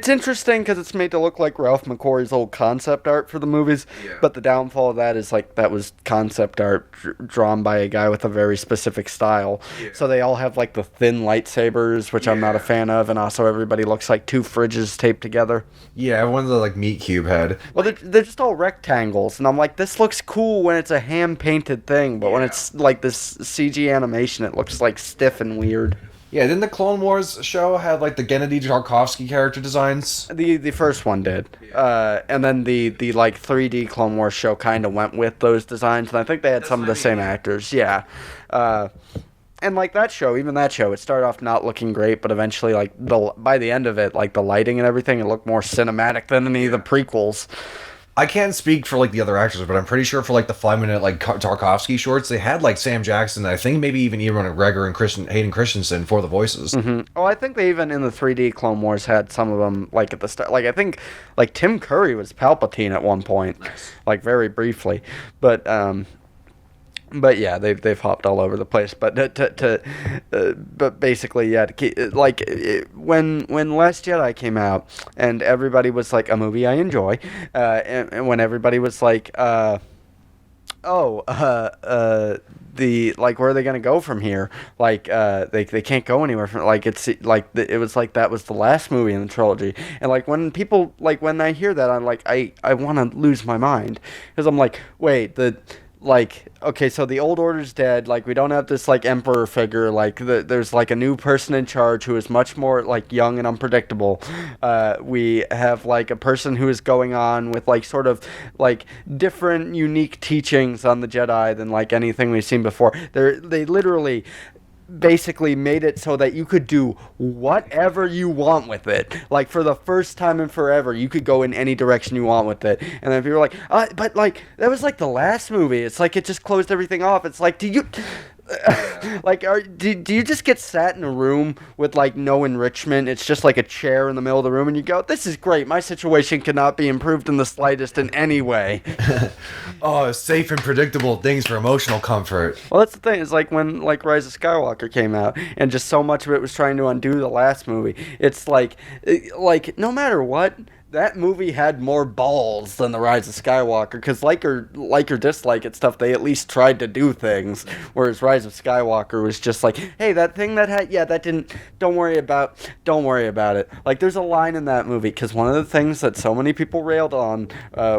interesting because it's made to look like Ralph McQuarrie's old concept art for the movies. Yeah. But the downfall of that is like that was concept art drawn by a guy with a very specific style. Yeah. So they all have like the thin lightsabers, which I'm not a fan of, and also everybody looks like two fridges taped together. Yeah, everyone's the like meat cube head. Well, they're just all rectangles, and I'm like, this looks cool when it's a hand painted thing, but when it's like this CG animation, it looks like stiff and weird. Yeah, didn't the Clone Wars show have like the Gennady Tarkovsky character designs? The first one did, and then the like 3D Clone Wars show kind of went with those designs, and I think they had some of the same actors. Yeah, and like that show, it started off not looking great, but eventually, like by the end of it, like the lighting and everything, it looked more cinematic than any of the prequels. I can't speak for like the other actors, but I'm pretty sure for like the 5-minute like Tarkovsky shorts, they had like Sam Jackson, and I think maybe even Ewan McGregor and Hayden Christensen for the voices. Mm-hmm. Oh, I think they even in the 3D Clone Wars had some of them like at the start. Like I think like Tim Curry was Palpatine at one point, like very briefly, but yeah, they've hopped all over the place. But but basically, yeah, when Last Jedi came out, and everybody was like a movie I enjoy, and when everybody was like, the like where are they gonna go from here? Like they can't go anywhere from like it's like it was like that was the last movie in the trilogy, and like when people like when I hear that I'm like I want to lose my mind because I'm like wait like, okay, so the old order's dead, like, we don't have this, like, emperor figure, like, there's, like, a new person in charge who is much more, like, young and unpredictable. We have, like, a person who is going on with, like, sort of, like, different, unique teachings on the Jedi than, like, anything we've seen before. They literally basically made it so that you could do whatever you want with it. Like, for the first time in forever, you could go in any direction you want with it. And then people were like, but, like, that was, like, the last movie. It's like it just closed everything off. It's like, like, do you just get sat in a room with, like, no enrichment? It's just, like, a chair in the middle of the room, and you go, this is great. My situation cannot be improved in the slightest in any way. Oh, safe and predictable things for emotional comfort. Well, that's the thing. It's like when, like, Rise of Skywalker came out, and just so much of it was trying to undo the last movie. It's like no matter what, that movie had more balls than The Rise of Skywalker, because like or dislike it stuff, they at least tried to do things, whereas Rise of Skywalker was just like, hey, that thing that had, that didn't, don't worry about it. Like, there's a line in that movie, because one of the things that so many people railed on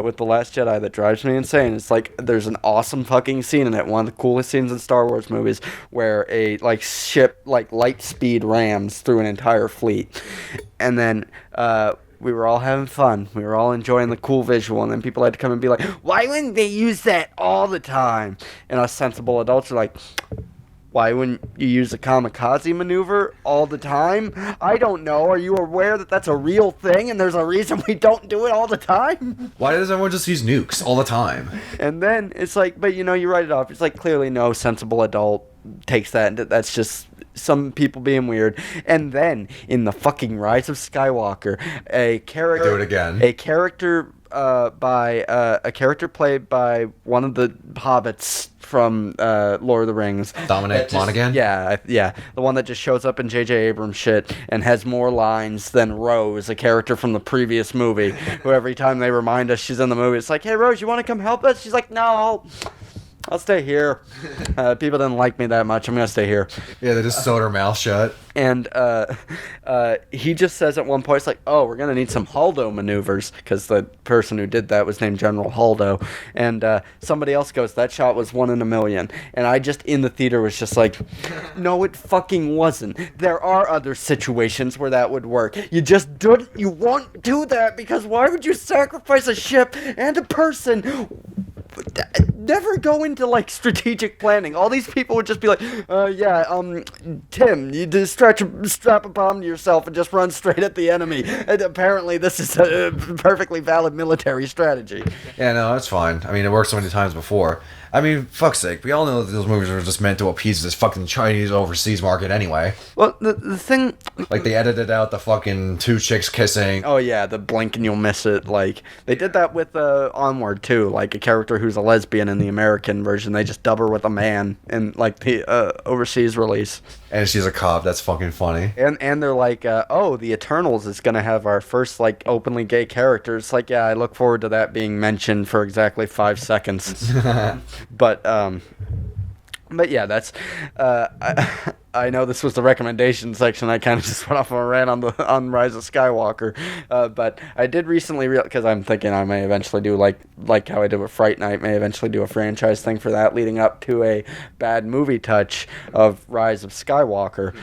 with The Last Jedi that drives me insane is, like, there's an awesome fucking scene in it, one of the coolest scenes in Star Wars movies, where a, like, ship, like, light speed rams through an entire fleet, and then, we were all having fun. We were all enjoying the cool visual, and then people had to come and be like, why wouldn't they use that all the time? And us sensible adults are like, why wouldn't you use a kamikaze maneuver all the time? I don't know. Are you aware that that's a real thing, and there's a reason we don't do it all the time? Why does everyone just use nukes all the time? And then it's like, but you write it off. It's like clearly no sensible adult takes that. That's just some people being weird. And then in the fucking Rise of Skywalker, a character Do it again. A character played by one of the hobbits from Lord of the Rings, Dominic Monaghan. Yeah, the one that just shows up in J.J. Abrams shit and has more lines than Rose, a character from the previous movie, who every time they remind us she's in the movie, it's like, hey Rose, you want to come help us? She's like, no, I'll stay here. People didn't like me that much. I'm going to stay here. Yeah, they just sewed her mouth shut. And he just says at one point, it's like, oh, we're going to need some Haldo maneuvers, because the person who did that was named General Haldo. And somebody else goes, that shot was 1 in a million. And I just, in the theater, was just like, no, it fucking wasn't. There are other situations where that would work. You won't do that, because why would you sacrifice a ship and a person? Never go into, like, strategic planning. All these people would just be like, Tim, you just strap a bomb to yourself and just run straight at the enemy. And apparently this is a perfectly valid military strategy. Yeah, no, that's fine. I mean, it worked so many times before. I mean, fuck's sake, we all know that those movies are just meant to appease this fucking Chinese overseas market anyway. Well, the thing... Like, they edited out the fucking 2 chicks kissing. Oh, yeah, the blink and you'll miss it. Like, they did that with Onward, too. Like, a character who's a lesbian in the American version. They just dub her with a man in like the overseas release. And she's a cop. That's fucking funny. And they're like, oh, the Eternals is gonna have our first like openly gay character. It's like, yeah, I look forward to that being mentioned for exactly 5 seconds. But yeah, that's I know this was the recommendation section. I kind of just went off on a rant on Rise of Skywalker, but I did recently because I'm thinking I may eventually do like how I did with Fright Night, may eventually do a franchise thing for that, leading up to a bad movie touch of Rise of Skywalker,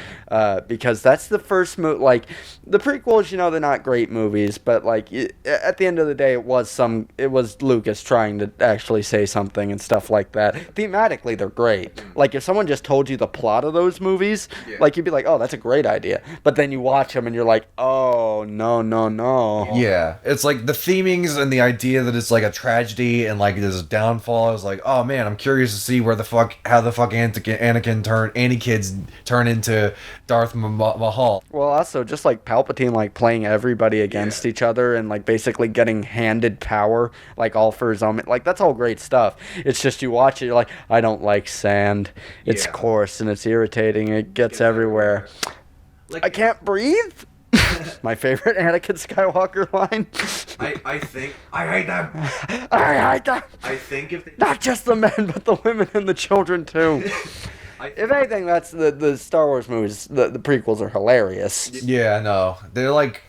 because that's the first movie. Like the prequels, they're not great movies, but like at the end of the day, it was Lucas trying to actually say something and stuff like that. Thematically, they're great. Like if someone just told you the plot of those movies, like you'd be like, oh, that's a great idea. But then you watch them and you're like, oh, no. Yeah, it's like the themings and the idea that it's like a tragedy and like there's a downfall. I was like, oh man, I'm curious to see how the fuck Anakin turn into Darth Mahal. Well, also just like Palpatine like playing everybody against each other and like basically getting handed power like all for his own. Like that's all great stuff. It's just you watch it, you're like, I don't like sand. It's coarse and it's irritating. It gets everywhere. Like, I can't breathe. My favorite Anakin Skywalker line. I think I hate them. I hate them. I think if they... not just the men, but the women and the children too. If anything, that's the Star Wars movies. The prequels are hilarious. Yeah, no, they're like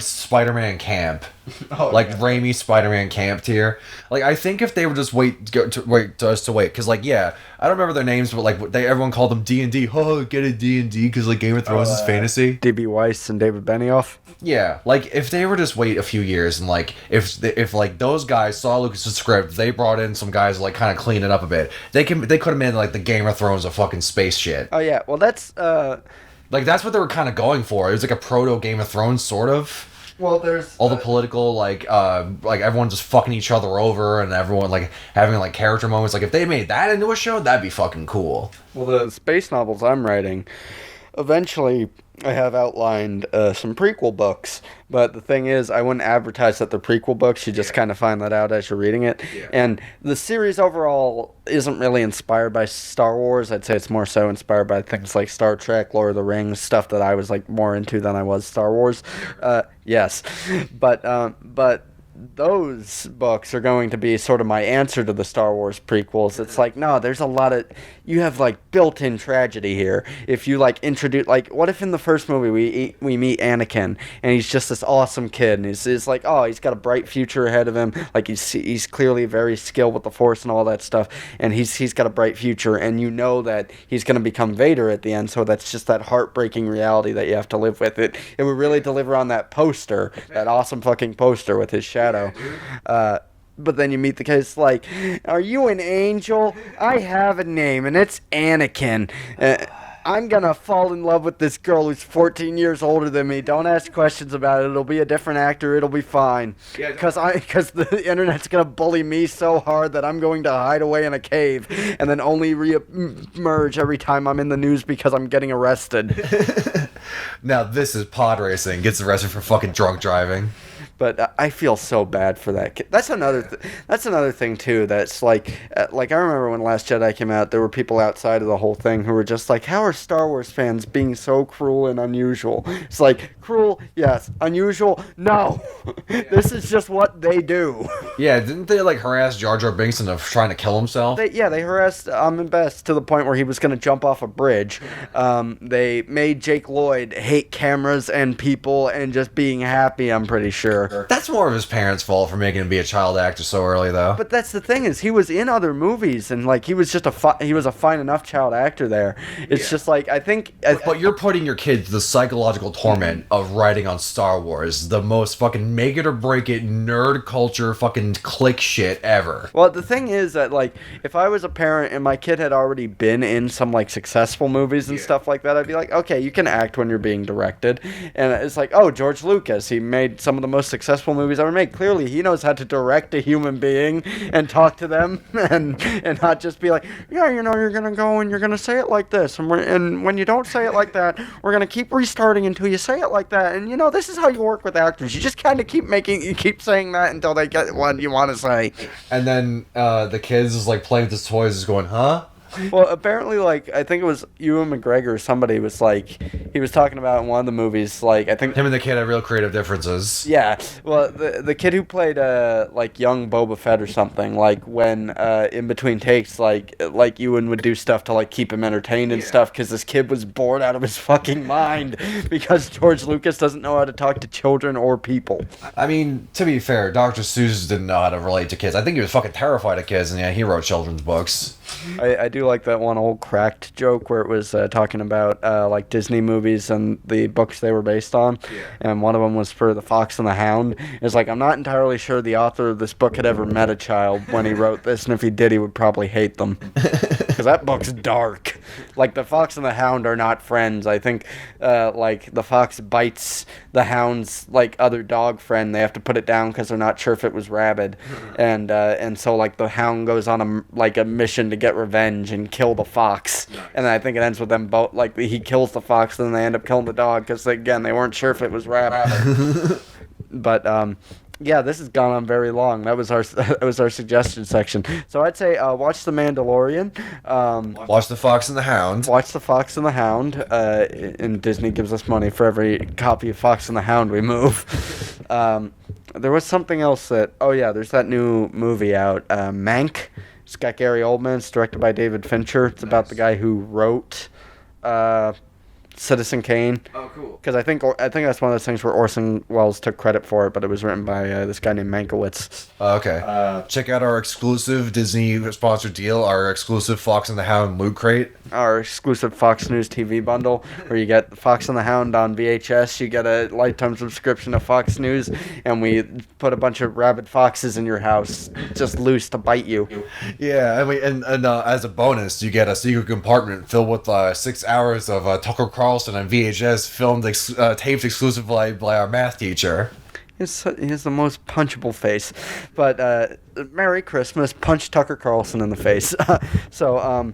Spider-Man camp, Raimi Spider-Man camp tier. Like I think if they would just wait, because like I don't remember their names, but like everyone called them D&D. Oh, get a D&D because like Game of Thrones is fantasy. D.B. Weiss and David Benioff. Yeah, like if they were just wait a few years and like if like those guys saw Lucas's script, they brought in some guys to like kind of clean it up a bit. They could have made like the Game of Thrones of fucking space shit. Oh yeah, well that's like that's what they were kind of going for. It was like a proto Game of Thrones sort of. Well, there's all the political like everyone just fucking each other over and everyone like having like character moments. Like if they made that into a show, that'd be fucking cool. Well, the space novels I'm writing, eventually I have outlined some prequel books, but the thing is, I wouldn't advertise that they're prequel books. You just kind of find that out as you're reading it. Yeah. And the series overall isn't really inspired by Star Wars. I'd say it's more so inspired by things like Star Trek, Lord of the Rings, stuff that I was like more into than I was Star Wars. Yes, but those books are going to be sort of my answer to the Star Wars prequels. It's like, no, there's a lot of... You have, like, built-in tragedy here. If you, like, introduce... Like, what if in the first movie we meet Anakin, and he's just this awesome kid, and he's like, oh, he's got a bright future ahead of him. Like, he's clearly very skilled with the Force and all that stuff, and he's got a bright future, and you know that he's going to become Vader at the end, so that's just that heartbreaking reality that you have to live with. It would really deliver on that poster, that awesome fucking poster with his shadow. But then you meet the case like, are you an angel? I have a name, and it's Anakin. I'm gonna fall in love with this girl who's 14 years older than me. Don't ask questions about it. It'll be a different actor. It'll be fine. Because the internet's gonna bully me so hard that I'm going to hide away in a cave and then only re-emerge every time I'm in the news because I'm getting arrested. Now this is pod racing. Gets arrested for fucking drunk driving. But I feel so bad for that kid. That's another thing too. That's like I remember when Last Jedi came out, there were people outside of the whole thing who were just like, "How are Star Wars fans being so cruel and unusual?" It's like, cruel, yes. Unusual, no. This is just what they do. Yeah, didn't they like harass Jar Jar Binks into trying to kill himself? They harassed Amon Best to the point where he was going to jump off a bridge. They made Jake Lloyd hate cameras and people and just being happy. I'm pretty sure. That's more of his parents' fault for making him be a child actor so early, though. But that's the thing is, he was in other movies, and like he was just he was a fine enough child actor there. It's just like I think. But you're putting your kids the psychological torment of writing on Star Wars, the most fucking make it or break it nerd culture fucking click shit ever. Well, the thing is that like if I was a parent and my kid had already been in some like successful movies and stuff like that, I'd be like, okay, you can act when you're being directed. And it's like, oh, George Lucas, he made some of the most successful movies ever made. Clearly, he knows how to direct a human being and talk to them and not just be like, yeah, you're going to go and you're going to say it like this. And when you don't say it like that, we're going to keep restarting until you say it like that. And, this is how you work with actors. You just kind of keep saying that until they get what you want to say. And then the kids is like playing with his toys, is going, huh? Well, apparently, I think it was Ewan McGregor, somebody was he was talking about in one of the movies, I think... Him and the kid have real creative differences. Yeah, well, the kid who played, young Boba Fett or something, when, in between takes, Ewan would do stuff to, keep him entertained and stuff, because this kid was bored out of his fucking mind, because George Lucas doesn't know how to talk to children or people. I mean, to be fair, Dr. Seuss didn't know how to relate to kids. I think he was fucking terrified of kids, and yeah, he wrote children's books. I do like that one old cracked joke where it was talking about Disney movies and the books they were based on. Yeah. And one of them was for The Fox and the Hound. It's I'm not entirely sure the author of this book had ever met a child when he wrote this, and if he did, he would probably hate them. Because that book's dark. The Fox and the Hound are not friends. I think the fox bites the hound's other dog friend. They have to put it down because they're not sure if it was rabid. And so the hound goes on a mission to get revenge and kill the fox. Nice. And I think it ends with them both, he kills the fox and then they end up killing the dog because, again, they weren't sure if it was rabid. But, yeah, this has gone on very long. That was our suggestion section. So I'd say watch The Mandalorian. Watch The Fox and the Hound. Watch The Fox and the Hound. And Disney gives us money for every copy of Fox and the Hound we move. There was something else there's that new movie out, Mank. It's got Gary Oldman. It's directed by David Fincher. It's about the guy who wrote Citizen Kane. Oh, cool. Because I think that's one of those things where Orson Welles took credit for it, but it was written by this guy named Mankiewicz. Okay. Check out our exclusive Disney-sponsored deal, our exclusive Fox and the Hound Loot Crate. Our exclusive Fox News TV bundle, where you get Fox and the Hound on VHS, you get a lifetime subscription to Fox News, and we put a bunch of rabid foxes in your house, just loose to bite you. Yeah, and as a bonus, you get a secret compartment filled with 6 hours of Tucker Carlson on VHS, filmed, taped exclusively by our math teacher. He has the most punchable face. But Merry Christmas, punch Tucker Carlson in the face. So,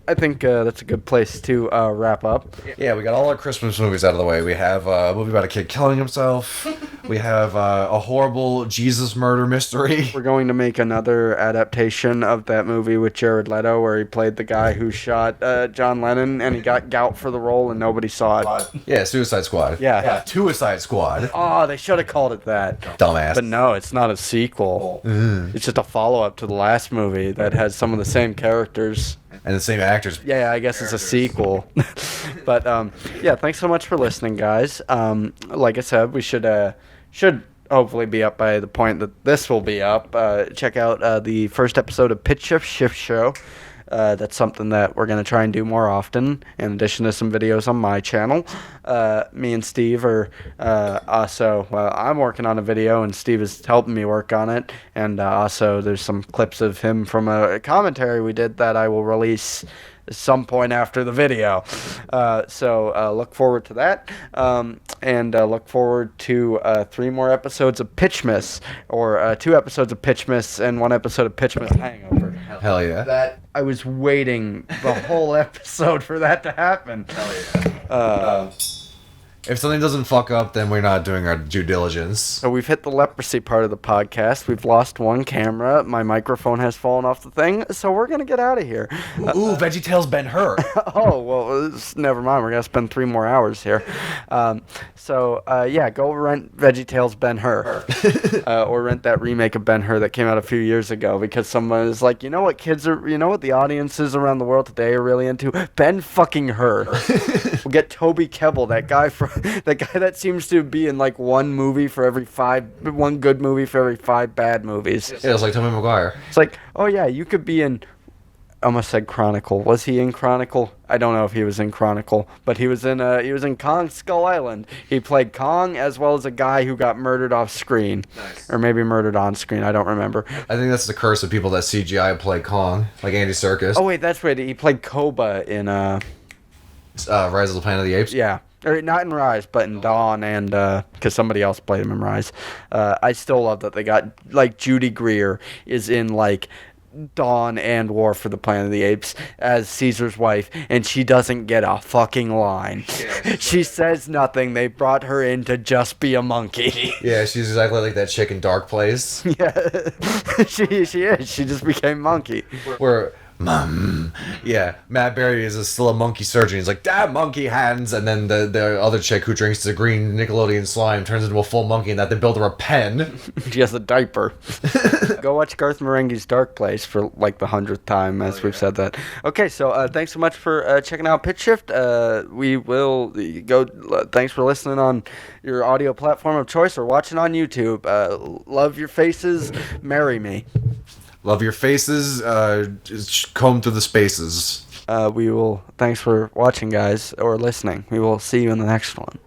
I think that's a good place to wrap up. Yeah, we got all our Christmas movies out of the way. We have a movie about a kid killing himself. We have a horrible Jesus murder mystery. We're going to make another adaptation of that movie with Jared Leto, where he played the guy who shot John Lennon, and he got gout for the role, and nobody saw it. Yeah, Suicide Squad. Yeah. Suicide Squad. Oh, they should have called it that. Dumbass. But no, it's not a sequel. It's just a follow-up to the last movie that has some of the same characters. And the same actors. Yeah, I guess it's a sequel. But, yeah, thanks so much for listening, guys. Like I said, we should hopefully be up by the point that this will be up. Check out the first episode of PitchShift Show. That's something that we're going to try and do more often, in addition to some videos on my channel. Me and Steve are also, I'm working on a video, and Steve is helping me work on it. And also, there's some clips of him from a commentary we did that I will release some point after the video. So look forward to that. And look forward to 3 more episodes of Pitchmas, or 2 episodes of Pitchmas and 1 episode of Pitchmas Hangover. Hell yeah. That I was waiting the whole episode for that to happen. Hell yeah. If something doesn't fuck up, then we're not doing our due diligence. So we've hit the leprosy part of the podcast. We've lost 1 camera. My microphone has fallen off the thing. So we're going to get out of here. Ooh, VeggieTales Ben-Hur. Oh, well, never mind. We're going to spend 3 more hours here. So, yeah, go rent VeggieTales Ben-Hur. Or rent that remake of Ben-Hur that came out a few years ago, because someone is like, you know what the audiences around the world today are really into? Ben-fucking-Hur. We'll get Toby Kebbell, that guy that seems to be in like one good movie for every 5 bad movies. Yeah, it's like Tobey Maguire. It's like, oh yeah, you could be in, I almost said Chronicle. Was he in Chronicle? I don't know if he was in Chronicle, but he was in Kong Skull Island. He played Kong as well as a guy who got murdered off screen. Nice. Or maybe murdered on screen, I don't remember. I think that's the curse of people that CGI play Kong, like Andy Serkis. Oh wait, that's right. He played Koba in Rise of the Planet of the Apes? Yeah. Or not in Rise, but in Dawn, and because somebody else played him in Rise. I still love that they got, like, Judy Greer is in, like, Dawn and War for the Planet of the Apes as Caesar's wife, and she doesn't get a fucking line. Yeah, she says nothing. They brought her in to just be a monkey. Yeah, she's exactly like that chick in Dark Place. Yeah, she is. She just became monkey. Where, yeah, Matt Berry is still a monkey surgeon. He's like, damn monkey hands, and then the other chick who drinks the green Nickelodeon slime turns into a full monkey, and that they build her a pen. She has a diaper. Go watch Garth Marenghi's Dark Place for like the 100th time, as we've said that. Okay, so thanks so much for checking out Pitch Shift. We will go. Thanks for listening on your audio platform of choice or watching on YouTube. Love your faces. Marry me. Love your faces. Just comb through the spaces. Thanks for watching, guys, or listening. We will see you in the next one.